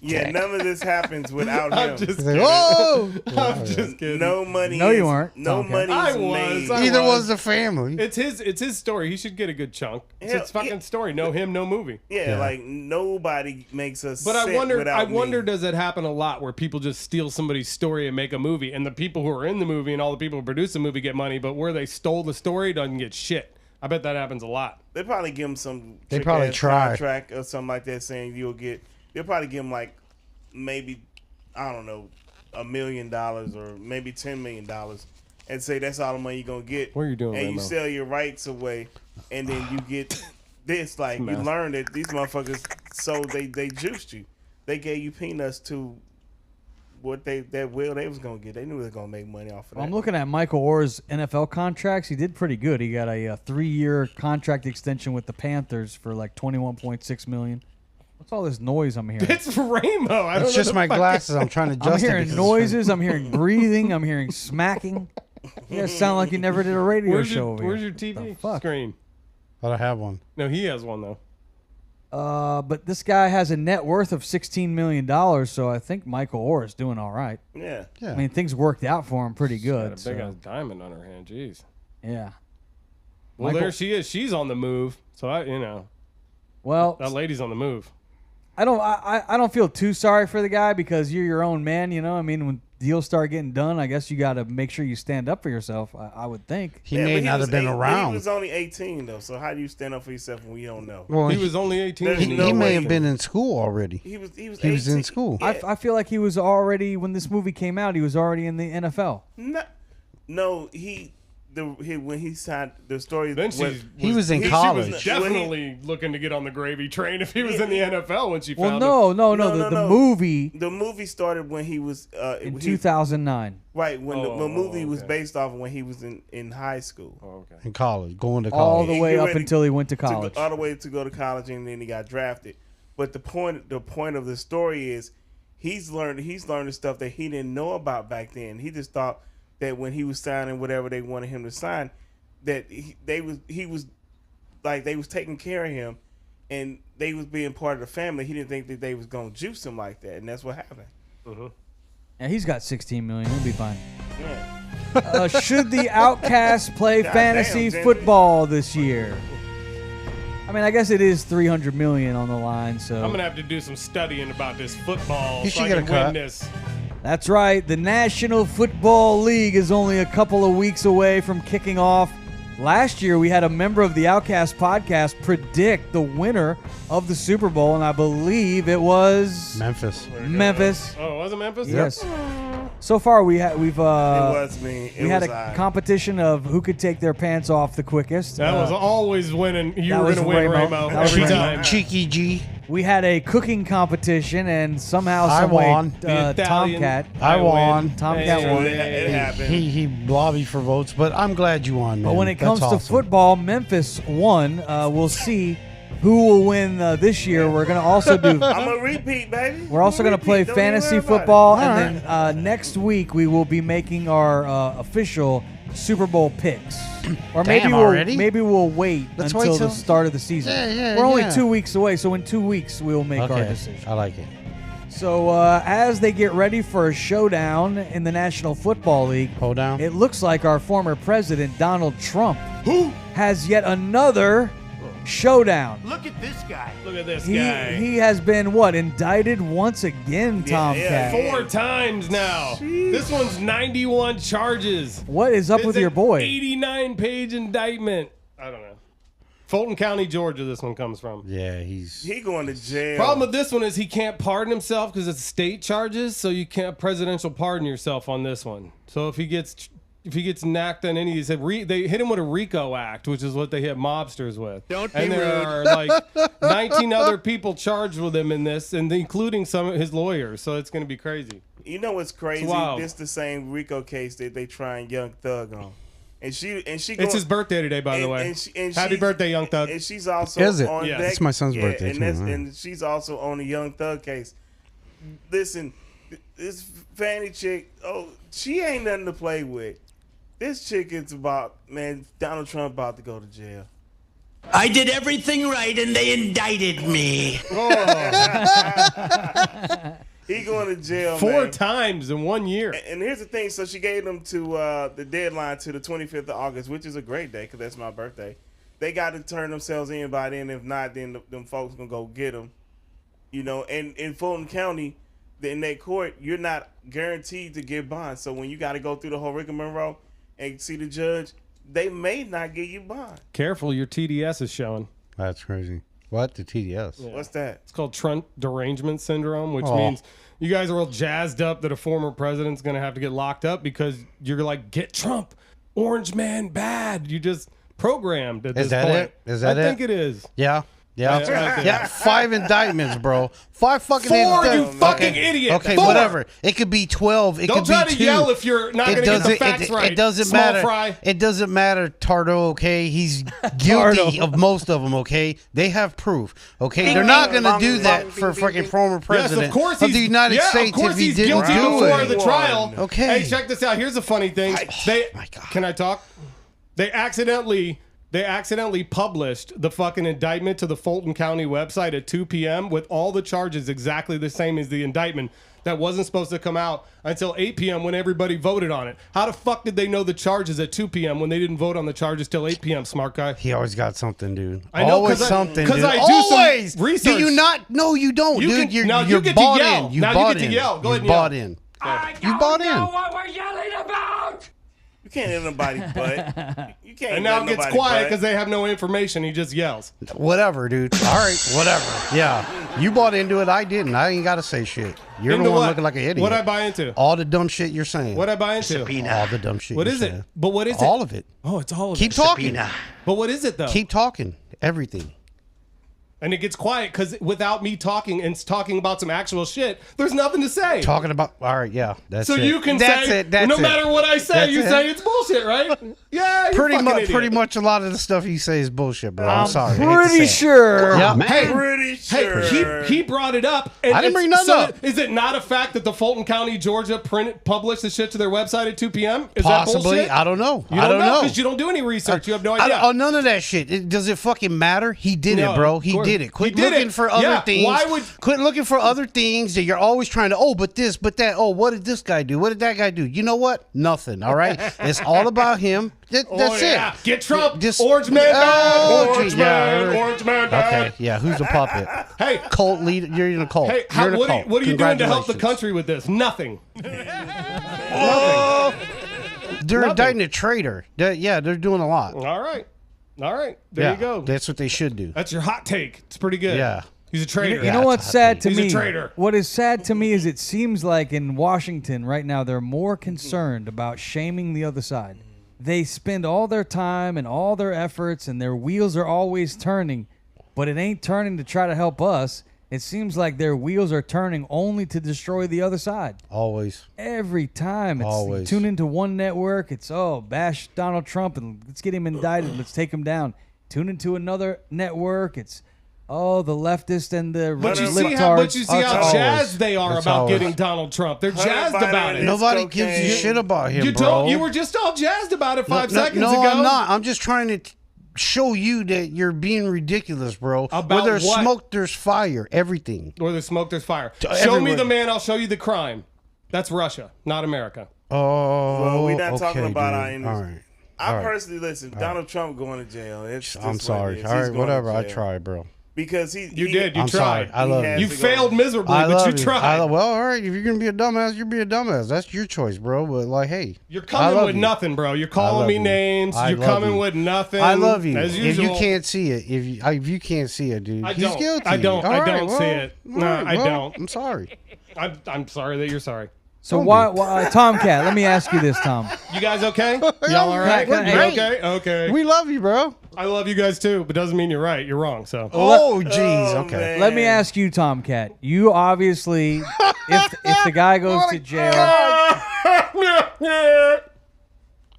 Yeah, none of this happens without I'm him. just He's like, kidding. whoa! I'm just kidding. No money. No, you weren't. No Okay. money I is was. made. Neither was. was the family. It's his story. He should get a good chunk. It's Hell, his fucking yeah. story. No him, no movie. Yeah, Yeah. like nobody makes us. But I sit wonder. without I wonder, me. does it happen a lot where people just steal somebody's story and make a movie, and the people who are in the movie and all the people who produce the movie get money, but where they stole the story doesn't get shit. I bet that happens a lot. They probably give him some. They probably trick-ass try. contract or something like that, saying you'll get. They'll probably give him like maybe I don't know $1 million or maybe $10 million, and say that's all the money you're gonna get. What are you doing, And you Ramo? sell your rights away, and then you get this. Like you learn that these motherfuckers sold they juiced you. They gave you peanuts to what they was gonna get. They knew they were gonna make money off of that. I'm looking at Michael Orr's NFL contracts. He did pretty good. He got a 3-year contract extension with the Panthers for like $21.6 million. What's all this noise I'm hearing? It's Rainbow. I don't It's know just the my fucking- glasses. I'm trying to adjust I'm it hearing because- noises. I'm hearing breathing. I'm hearing smacking. You guys sound like you never did a radio Where's show your, over where's here. your TV The fuck? screen? But I have one. No, he has one though. But this guy has a net worth of $16 million, so I think Michael Orr is doing all right. Yeah. Yeah. I mean, things worked out for him pretty Got a good. big So, ass diamond on her hand. Jeez. yeah. Well, Michael- there she is. She's on the move. So Well, that lady's on the move. I don't feel too sorry for the guy because you're your own man, you know? I mean, when deals start getting done, I guess you got to make sure you stand up for yourself, I would think. He Yeah, may but not was have been eight- He around. was only 18 though, so how do you stand up for yourself when you don't know? Well, He was only 18. There's and no he may way. have been in school already. He was He was in 18. school. Yeah. I feel like he was already, when this movie came out, he was already in the NFL. No, he when he signed the story. Then he was in college. She was definitely looking to get on the gravy train if he was in the NFL when she found no, him. The movie. The movie started when he was in 2009. Right, when the movie was based off of when he was in high school. Oh, okay. In college, going to college. All the way up until he went to college. All the way to go to college, and then he got drafted. But the point of the story is he's learned the stuff that he didn't know about back then. He just thought that when he was signing whatever they wanted him to sign, that they was taking care of him, and they was being part of the family. He didn't think that they was gonna juice him like that, and that's what happened. Mm-hmm. And he's got 16 million. He'll be fine. Yeah. Should the Outcast play fantasy football this year? I mean, I guess it is 300 million on the line. So I'm gonna have to do some studying about this football. You so should I get a can cut. win this. That's right. The National Football League is only a couple of weeks away from kicking off. Last year, we had a member of the Outcast podcast predict the winner of the Super Bowl, and I believe it was Memphis. Oh, was it Memphis? Yes. So far, we've it was me. We had a competition of who could take their pants off the quickest. That was always winning. You that were was going to win, Ramo. Ramo. That was Every Ramo. time. Cheeky G. We had a cooking competition, and somehow, I some way, won. The Italian- Tomcat. I won. Tomcat Hey, won. It happened. He lobbied for votes, but I'm glad you won, man. But when it That's comes to awesome. football, Memphis won. We'll see who will win this year. We're going to also do. I'm gonna repeat, baby. We're also going to play Don't even fantasy worry about football, it. and then next week we will be making our official Super Bowl picks. Or maybe Damn, we'll already? wait Let's until wait the till- start of the season. Yeah, We're only yeah. 2 weeks away, so in 2 weeks we'll make our Okay, decision. I like it. So as they get ready for a showdown in the National Football League, Hold down. it looks like our former president, Donald Trump, has yet another showdown. Look at this guy. Look at this guy. He has been, indicted once again, Tomcat. 4 times now. This one's 91 charges. What is up It's with an your boy? 89-page indictment. I don't know. Fulton County, Georgia, this one comes from. Yeah, he's. He going to jail. Problem with this one is he can't pardon himself because it's state charges, so you can't presidential pardon yourself on this one. So if he gets nacked on any, they hit him with a RICO Act, which is what they hit mobsters with. Don't be and there rude. are like 19 other people charged with him in this, and including some of his lawyers. So it's going to be crazy. You know what's crazy? It's wild. This the same RICO case that they trying Young Thug on, and she. It's his birthday today, by the way. Happy birthday, Young Thug. And she's also Is it? on Yeah. that. It's my son's birthday, and too, huh? and she's also on the Young Thug case. Listen, this Fanny chick. Oh, she ain't nothing to play with. This chick is Donald Trump about to go to jail. I did everything right and they indicted me. He going to jail 4 man. times in 1 year. And here's the thing. So she gave them to the deadline to the 25th of August, which is a great day because that's my birthday. They got to turn themselves in by then. If not, then them folks going to go get them. You know, and in Fulton County, in that court, you're not guaranteed to get bond. So when you got to go through the whole rigmarole and see the judge, they may not give you bond. Careful, your TDS is showing. That's crazy. What? The TDS? Yeah. What's that? It's called Trump derangement syndrome, which Aw. means you guys are all jazzed up that a former president's going to have to get locked up because you're like, get Trump, orange man bad. You just programmed at this that point. it? Is that I it? think it is. Yeah. Yeah, Yeah. I Yeah. 5 indictments, bro. 5 fucking 4, indictments. you fucking idiot. Okay, 4. whatever. It could be 12. It Don't could be try to 2. yell if you're not going to get the facts right. It doesn't Small matter. Fry. It doesn't matter, Tardo, okay? He's guilty of most of them, okay? They have proof, okay? They're not going to do that for fucking former president Yes, of course of the United States of course if he he's didn't guilty do before it. the trial. Okay. Hey, check this out. Here's the funny thing. my God. Can I talk? They accidentally published the fucking indictment to the Fulton County website at 2 p.m. with all the charges exactly the same as the indictment that wasn't supposed to come out until 8 p.m. when everybody voted on it. How the fuck did they know the charges at 2 p.m. when they didn't vote on the charges till 8 p.m., smart guy? He always got something, dude. I know, always 'cause I- something, 'cause dude. I do some always. research. Do you not? No, you don't, You dude. can- now you you're get to bought yell. in. You Now you bought get to in. yell. Go ahead and You bought yell. in. I You don't bought know in. what we're yelling about. You can't hit nobody butt. You can't. And now it hit gets nobody quiet butt. because they have no information. He just yells. Whatever, dude. All right, whatever. Yeah, you bought into it. I didn't. I ain't got to say shit. You're Into the one what? looking like an idiot. What'd I buy into? All the dumb shit you're saying. What'd I buy into? All the dumb shit. What you're is it? saying. But what is it? All of it. Oh, it's all of Keep it. talking. But what is it though? Keep talking. Everything. And it gets quiet because without me talking and talking about some actual shit, there's nothing to say. Talking about. All right, yeah. That's So it. you can That's say, it. That's no it. matter what I say, That's you it. say it's bullshit, right? Yeah, you're Pretty much a lot of the stuff you say is bullshit, bro. I'm sorry. Pretty sure. Yeah. Hey, Pretty sure. Hey, he brought it up. And I didn't bring it's- nothing up. Is it not a fact that the Fulton County, Georgia, published the shit to their website at 2 p.m.? Is Possibly. that bullshit? I don't know. You I don't know because you don't do any research. You have no I idea. don't- oh, none of that shit. Does it fucking matter? He did No, it, bro. of He course. did it. Quit He did looking it. for other Yeah, things. why would- Quit looking for other things that you're always trying to, but this, but that. Oh, what did this guy do? What did that guy do? You know what? Nothing, all right? It's all about him. That's yeah. it. Get Trump. Just- Orange man bad. Oh, Orange gee, yeah, I man. heard. Orange man bad. Okay, yeah, who's a puppet? Hey, Cult leader. You're in a cult. hey, You're in a what cult. are you doing to help the Congratulations. country with this? Nothing. They're Nothing. indicting a traitor. Yeah, they're doing a lot. All right. There Yeah, you go. That's what they should do. That's your hot take. It's pretty good. Yeah. He's a traitor. You know it's what's a sad to He's a me? traitor. What is sad to me is it seems like in Washington right now they're more concerned about shaming the other side. They spend all their time and all their efforts and their wheels are always turning, but it ain't turning to try to help us. It seems like their wheels are turning only to destroy the other side. Always. Every time it's Always. tune into one network, it's bash Donald Trump and let's get him indicted, let's take him down. Tune into another network, it's the leftist and the But you libtards. see how Always. jazzed they are That's about always. getting Donald Trump. They're Hunter jazzed Biden about it. is- Nobody cocaine. gives a shit about him, You bro. don't. You were just all jazzed about it 5 seconds no, ago. I'm not. I'm just trying to show you that you're being ridiculous, bro. About Where there's what? smoke, there's fire. Everything. Where there's smoke, there's fire. Show me everywhere. the man. I'll show you the crime. That's Russia, not America. Oh, Well, we're not talking okay, about dude. our enemies. All right. I All right. personally listen. Donald Trump going to jail. It's just I'm what sorry. it is. All He's right, going whatever. to I jail. tried, bro. Because You did. You I'm tried. sorry. I love has you. You to go. failed miserably, I but love you you. tried. Well, all right. If you're gonna be a dumbass, you're be a dumbass. That's your choice, bro. But like, hey, You're I coming love with you. nothing, bro. You're I calling love me you. names. I You're love coming you. with nothing. I love you. As If usual. you can't see it, if you can't see it, dude, I he's don't. guilty. I don't. All I right, don't well, see it. all No, right, I well, don't. I'm sorry. I'm sorry that you're sorry. So why Tomcat, let me ask you this, Tom. You guys okay? Y'all all right? We're You great. okay? Okay. We love you, bro. I love you guys too, but doesn't mean you're right. You're wrong. So. Oh, jeez. Oh, Okay. man. Let me ask you, Tomcat. You obviously, if the guy goes to jail,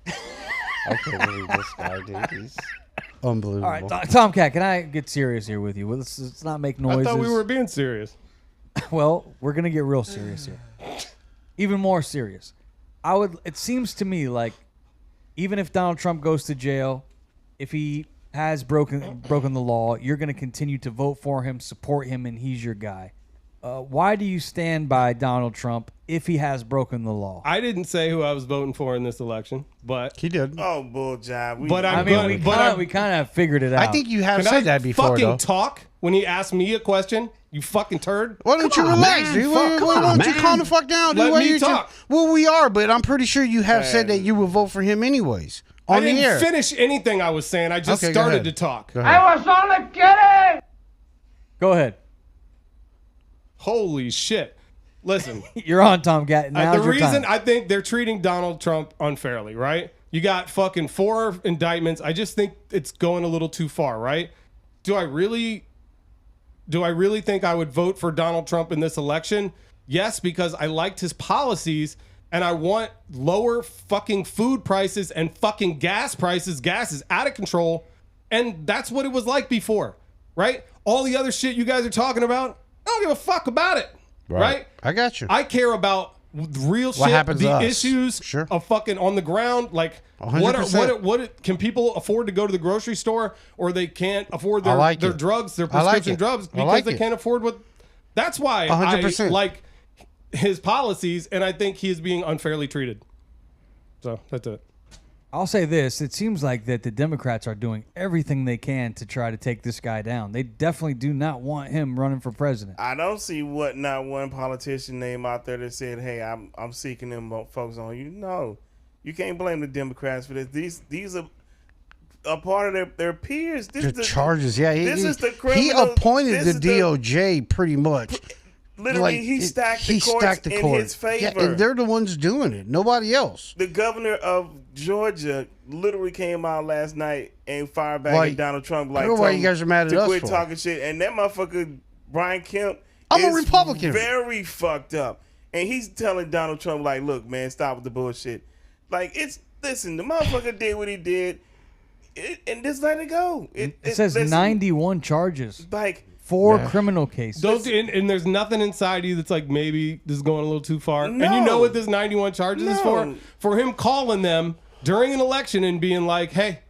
I can't believe this guy, dude. He's unbelievable. all right, Tomcat, can I get serious here with you? Let's not make I noises. thought we were being serious. Well, we're gonna get real serious here. Even more serious. It seems to me like even if Donald Trump goes to jail, if he has broken the law, you're gonna continue to vote for him, support him, and he's your guy. Why do you stand by Donald Trump if he has broken the law? I didn't say who I was voting for in this election, but He did. Oh, bull job. But I I'm mean, good. we kind of figured it out. I think you have can I said that before, fucking though. talk when he asked me a question? You fucking turd. Why don't you relax, dude? Why don't you calm the fuck down, dude? Let Why me you talk. Well, we are, but I'm pretty sure you have said that you would vote for him anyways. I On the didn't air. finish anything I was saying. I just Okay, go started ahead. to talk. Go ahead. Go ahead. Holy shit. Listen. You're on, Tomcat. Now's The your reason time. I think they're treating Donald Trump unfairly, right? You got fucking 4 indictments. I just think it's going a little too far, right? Do I really think I would vote for Donald Trump in this election? Yes, because I liked his policies and I want lower fucking food prices and fucking gas prices. Gas is out of control. And that's what it was like before, right? All the other shit you guys are talking about, I don't give a fuck about it, right? I got you. I care about real shit, happens to the us. issues Sure. of fucking on the ground. Like, 100%. what can people afford to go to the grocery store, or they can't afford their, like their it. drugs, their I like prescription it. drugs, I because like they it. can't afford what. That's why 100%. I like his policies, and I think he is being unfairly treated. So that's it. I'll say this. It seems like that the Democrats are doing everything they can to try to take this guy down. They definitely do not want him running for president. I don't see not one politician name out there that said, "Hey, I'm seeking them folks on you." No, You can't blame the Democrats for this. These are a part of their peers. This The charges, yeah. this is the He criminal. appointed this the is DOJ pretty much. Literally, he stacked the courts in his favor. Yeah, and they're the ones doing it. Nobody else. The governor of Georgia literally came out last night and fired back Like, at Donald Trump. I Like, don't know why told you guys are mad at to us quit for. talking shit. And that motherfucker Brian Kemp I'm a is Republican. very fucked up. And he's telling Donald Trump, like, look, man, stop with the bullshit. Like, listen, the motherfucker did what he did, and just let it go. It says listen, 91 charges, like 4 criminal cases. And there's nothing inside you that's like, maybe this is going a little too far. No. And you know what this 91 charges is for? No. For him calling them during an election and being like, hey,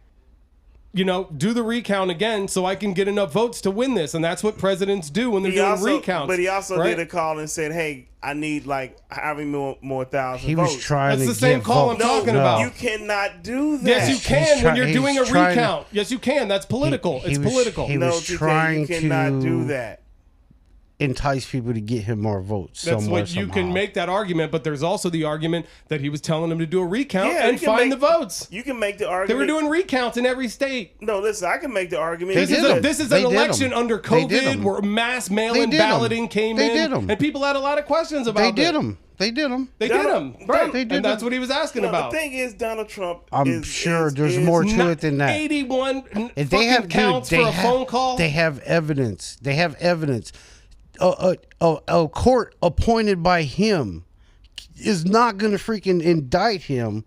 do the recount again so I can get enough votes to win this. And that's what presidents do when they're doing recounts. But he also right? did a call and said, hey, I need like having more thousand He votes. was trying That's to the same get call I'm votes. talking about. You cannot do that. Yes, you can when you're doing a he's trying to- recount. Yes, you can. That's political. It's political. He No, was TK, trying you cannot to do that. entice people to get him more votes. That's somewhere, what you somehow. can make that argument, but there's also the argument that he was telling them to do a recount Yeah, and you can find make- the votes. You can make the They argument. were doing recounts in every state. No, listen, I can make the argument. They did 'em. This is They an did 'em. election under They did COVID 'em. where mass They mail-in did 'em. balloting came They in, did 'em. and people had a lot of questions about They it. did them. They did them. They did them, right? They did and that's them. what he was asking No, about. the thing is, Donald Trump. I'm sure there's more to it than that. 81 If fucking they have counts dude, for a phone call. They have evidence. They have evidence. A court appointed by him is not going to freaking indict him.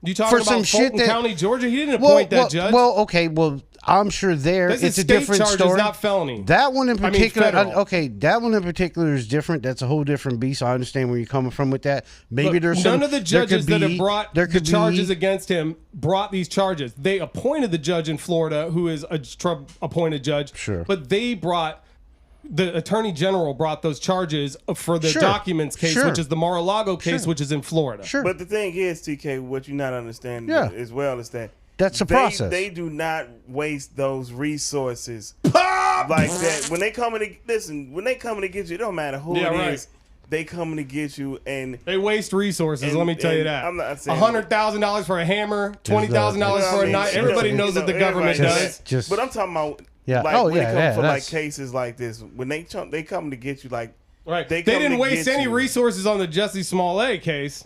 You talking for some about shit Fulton that- County, Georgia? He didn't appoint that judge. Well, okay. Well, I'm sure there This it's is a state different charges, story. not felony. That one in I mean, particular, federal. okay, that one in particular is different. That's a whole different beast. I understand where you're coming from with that. Maybe Look, there's none some, of the there judges could that be- have brought there the could charges be, against him brought these charges. They appointed the judge in Florida, who is a Trump-appointed judge. Sure. But the attorney general brought those charges for the Sure. documents case, Sure. which is the Mar-a-Lago case, Sure. which is in Florida. Sure. But the thing is, TK, what you're not understanding Yeah. as well is that That's the process. They do not waste those resources like that. When they coming to when they coming to get you, it don't matter who Yeah, it right. is. They coming to get you, and They waste resources. And- let me tell you and that. I'm not saying- $100,000 for a hammer, $20,000 for a knife. Everybody knows what the government everybody does. Just- but I'm talking about Yeah. like Oh, when yeah, it comes yeah, for like that's- cases like this, when they come to get you, like Right. They come didn't to waste get any you. resources on the Jussie Smollett case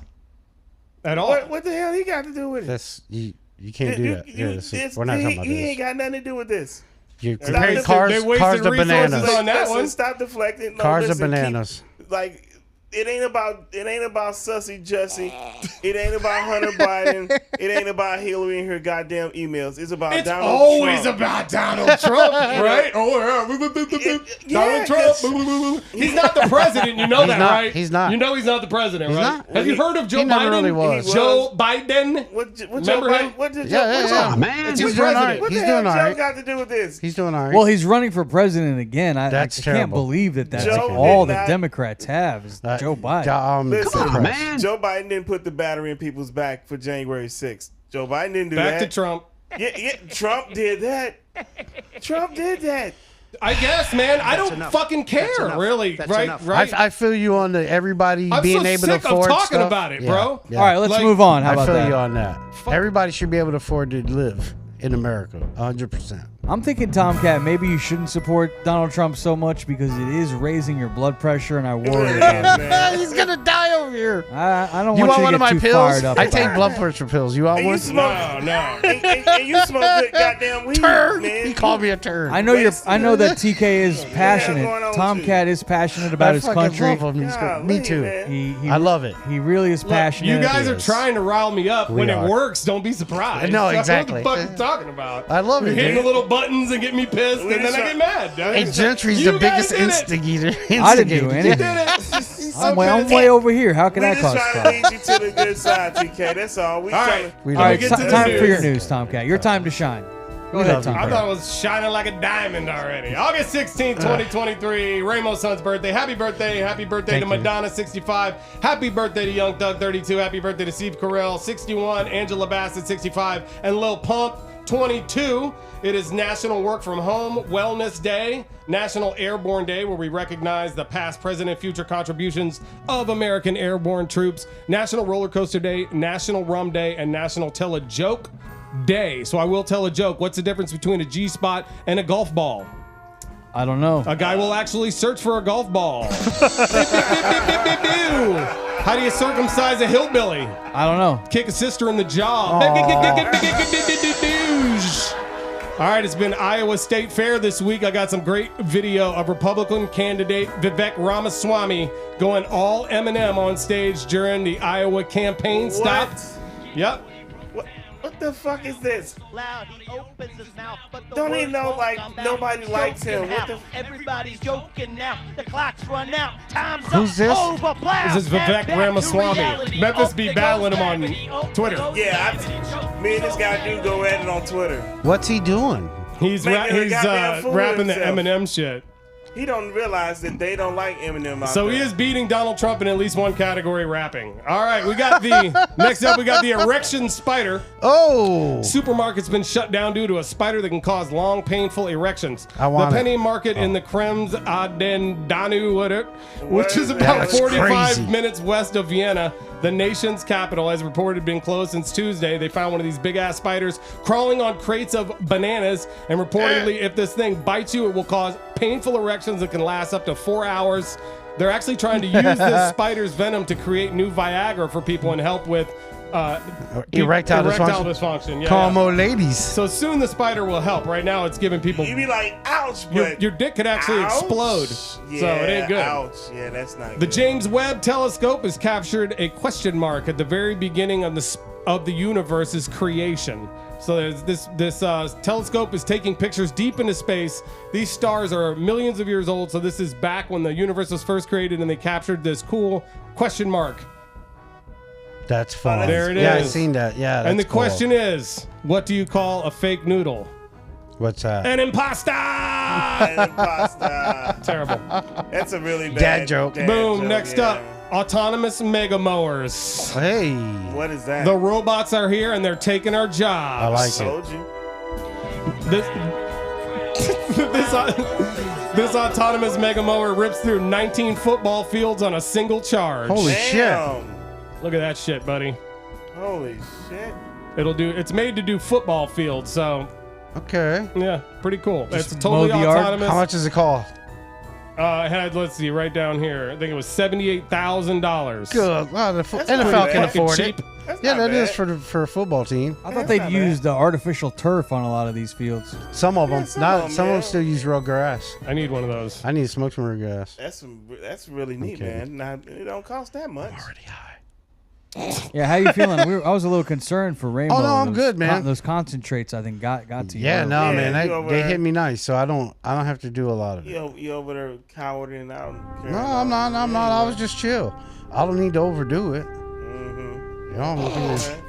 at all. What the hell he got to do with it? That's you can't do that. Yeah, we're not he talking about ain't this. got nothing to do with this. You're Stop comparing the- cars, they wasted cars to resources bananas. on that Listen, one. Stop deflecting. No, Cars are listen, bananas. Like it ain't about Sussy Jussie. It ain't about Hunter Biden. It ain't about Hillary and her goddamn emails. It's about It's Donald always Trump. about Donald Trump, right? Donald Trump. He's not the president. You know that, not. right? He's not. You know he's not the president, He's right? not. Have you heard of Joe He never Biden? really was. Joe Biden. What Remember him? What did Yeah, Joe, yeah, yeah. man. It's He's your doing all president. right. What He's the hell doing all Joe right. got to do with this? He's doing all right. Well, he's running for president again. I That's can't terrible. believe that's Joe all did the not- Democrats have is Joe Biden. Listen, Come on, man. Joe Biden didn't put the battery in people's back for January 6th. Joe Biden didn't do Back that. to Trump. Yeah, Trump did that. Trump did that. I guess, man. I don't enough. fucking care, That's enough. really. That's Right? enough. Right? I feel you on the everybody I'm being so able sick to of afford talking stuff. about it, Yeah, bro. yeah. All right, let's Like, move on. How I about feel that? you on that. Everybody should be able to afford to live in America, 100%. I'm thinking, Tomcat, maybe you shouldn't support Donald Trump so much because it is raising your blood pressure, and I worry about it. He's gonna die over here. I don't You want want you one to of get my too pills? fired up. I about take it. blood pressure pills. You want And you one? smoke, no. and you smoke good goddamn weed, Turd. man. He called me a turd. I know I know that TK is going passionate. on with Tomcat is passionate about his fucking country. love him. He's good. Golly, Me too. man. He I love it. He really is Look, passionate. you guys are Yes. trying to rile me up. When are. it works, don't be surprised. No, That's exactly. What the fuck are you talking about? I love You're it, hitting dude. the little buttons and get me pissed, and then I get mad. Hey, Gentry's You the guys biggest did it. instigator. I didn't do You anything. did it. I'm way over here. How can We I just cause trying to trouble? lead you to the good side, TK. That's all. We All trying right. We All love right, get to the time for your news. news, Tomcat. Your time to shine. Go love ahead, you, Tomcat. I thought it was shining like a diamond already. August 16th, 2023, Ramo's son's birthday. Happy birthday. Happy birthday Thank to you. Madonna, 65. Happy birthday to Young Thug, 32. Happy birthday to Steve Carell, 61. Angela Bassett, 65. And Lil Pump, 22. It is National Work From Home Wellness Day, National Airborne Day, where we recognize the past, present, and future contributions of American airborne troops, National Roller Coaster Day, National Rum Day, and National Tell a Joke Day. So I will tell a joke. What's the difference between a G-spot and a golf ball? I don't know. A guy will actually search for a golf ball. How do you circumcise a hillbilly? I don't know. Kick a sister in the jaw. All right, it's been Iowa State Fair this week. I got some great video of Republican candidate Vivek Ramaswamy going all Eminem on stage during the Iowa campaign stop. Yep. What the fuck is this? Loud, he opens his mouth, but the Don't he words know, won't like, come out. nobody likes him? What the Everybody's joking now. The clock's run out. Time's Who's up. this? Over. Plow. This is Vivek And back to Ramaswamy. reality. Memphis Up be there battling goes him on gravity. Up Twitter. there goes Yeah, gravity. me and this guy do go at it on Twitter. What's he doing? He's Making a goddamn fool of rapping the himself. Eminem shit. He don't realize that they don't like Eminem out So there. he is beating Donald Trump in at least one category, rapping. All right, we got the next up. We got the erection spider. Oh, Supermarket's been shut down due to a spider that can cause long, painful erections. I want the penny it. market in the Krems Adendanu, whatever, which is What? about That's 45 crazy. minutes west of Vienna, the nation's capital, has reported been closed since Tuesday. They found one of these big ass spiders crawling on crates of bananas, and reportedly, if this thing bites you, it will cause painful erections that can last up to 4 hours. They're actually trying to use this spider's venom to create new Viagra for people and help with erectile dysfunction. Yeah, Call yeah. more ladies. So soon the spider will help. Right now it's giving people You be like, ouch, but your dick could actually ouch? explode. Yeah, So it ain't good. Ouch. Yeah, that's not The good. James Webb Telescope has captured a question mark at the very beginning of the universe's creation. So there's this telescope is taking pictures deep into space. These stars are millions of years old, so this is back when the universe was first created, and they captured this cool question mark. That's fun. There it Yeah, I is. seen that. Yeah. And the that's cool. question is, what do you call a fake noodle? What's that? An imposter! And pasta. Terrible. That's a really bad Dad joke. Boom. joke, Next yeah. up, autonomous mega mowers. Hey, What is that? The robots are here and they're taking our jobs. I like it. Told you. This autonomous mega mower rips through 19 football fields on a single charge. Holy shit. Damn. Look at that shit, buddy. Holy shit. It's made to do football fields, so Okay. yeah, pretty cool. It's mow totally the yard? autonomous. How much does it cost? It had, let's see, right down here. I think it was $78,000. Good. Well, the That's NFL not can bad. afford Cheap. it. That's Yeah, not that is bad. for a football team. I thought That's they'd not used artificial turf on a lot of these fields. Some of them, some not of 'em, some of them yeah. still use real grass. I need one of those. I need to smoke some real grass. That's really neat, Okay. man. Now, it don't cost that much. Already high. Yeah, how you feeling? I was a little concerned for Rainbow. Oh, no, I'm Those good, man. those concentrates, I think, got to you. Yeah, early. no, Yeah, man, you over they there. hit me nice, so I don't have to do a lot of it. You over there cowarding out. No, I'm not. I was just chill. I don't need to overdo it. Mm-hmm. You know, I'm looking at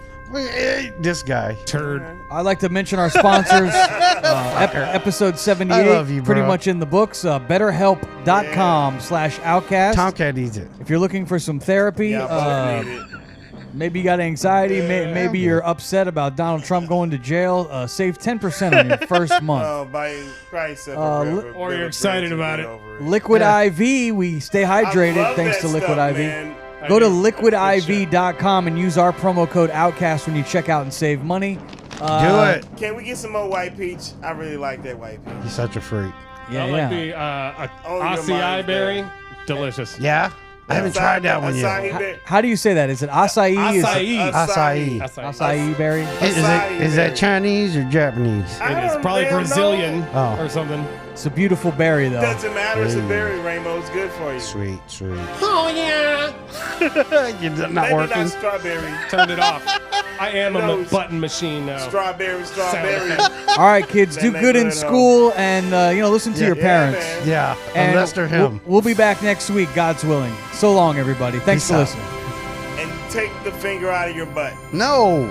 this guy. Turd. I'd like to mention our sponsors. Episode 78, I love you, pretty bro. much in the books. BetterHelp.com/Outcast. Tomcat needs it. If you're looking for some therapy, Yeah, both need it. maybe you got anxiety, maybe you're upset about Donald Trump going to jail, save 10% on your first month. By Christ, Or you're excited about it. Liquid Yeah. IV, we stay hydrated thanks to Liquid IV. Man. Go to I do. liquidiv.com and use our promo code OUTCAST when you check out and save money. Do it. Can we get some more white peach? I really like that white peach. He's such a freak. Yeah, I yeah. like the Only your acai mind's berry. Delicious. Yeah, I haven't tried that one yet. Acai berry. How do you say that? Is it acai? Is it Acai. Acai. acai berry? Is that Chinese or Japanese? It is probably Hell no. Brazilian Oh. or something. It's a beautiful berry, though. Doesn't matter. It's a Hey. berry. Rainbow's good for you. Sweet. Oh yeah. You're not Maybe working. not strawberry. Turned it off. I am a No. button machine now. Strawberry. All right, kids, do They good make in good at school and, listen to your parents. man. Yeah, And unless they're him. We'll be back next week, God's willing. So long, everybody. Thanks Peace for out. listening. And take the finger out of your butt. No.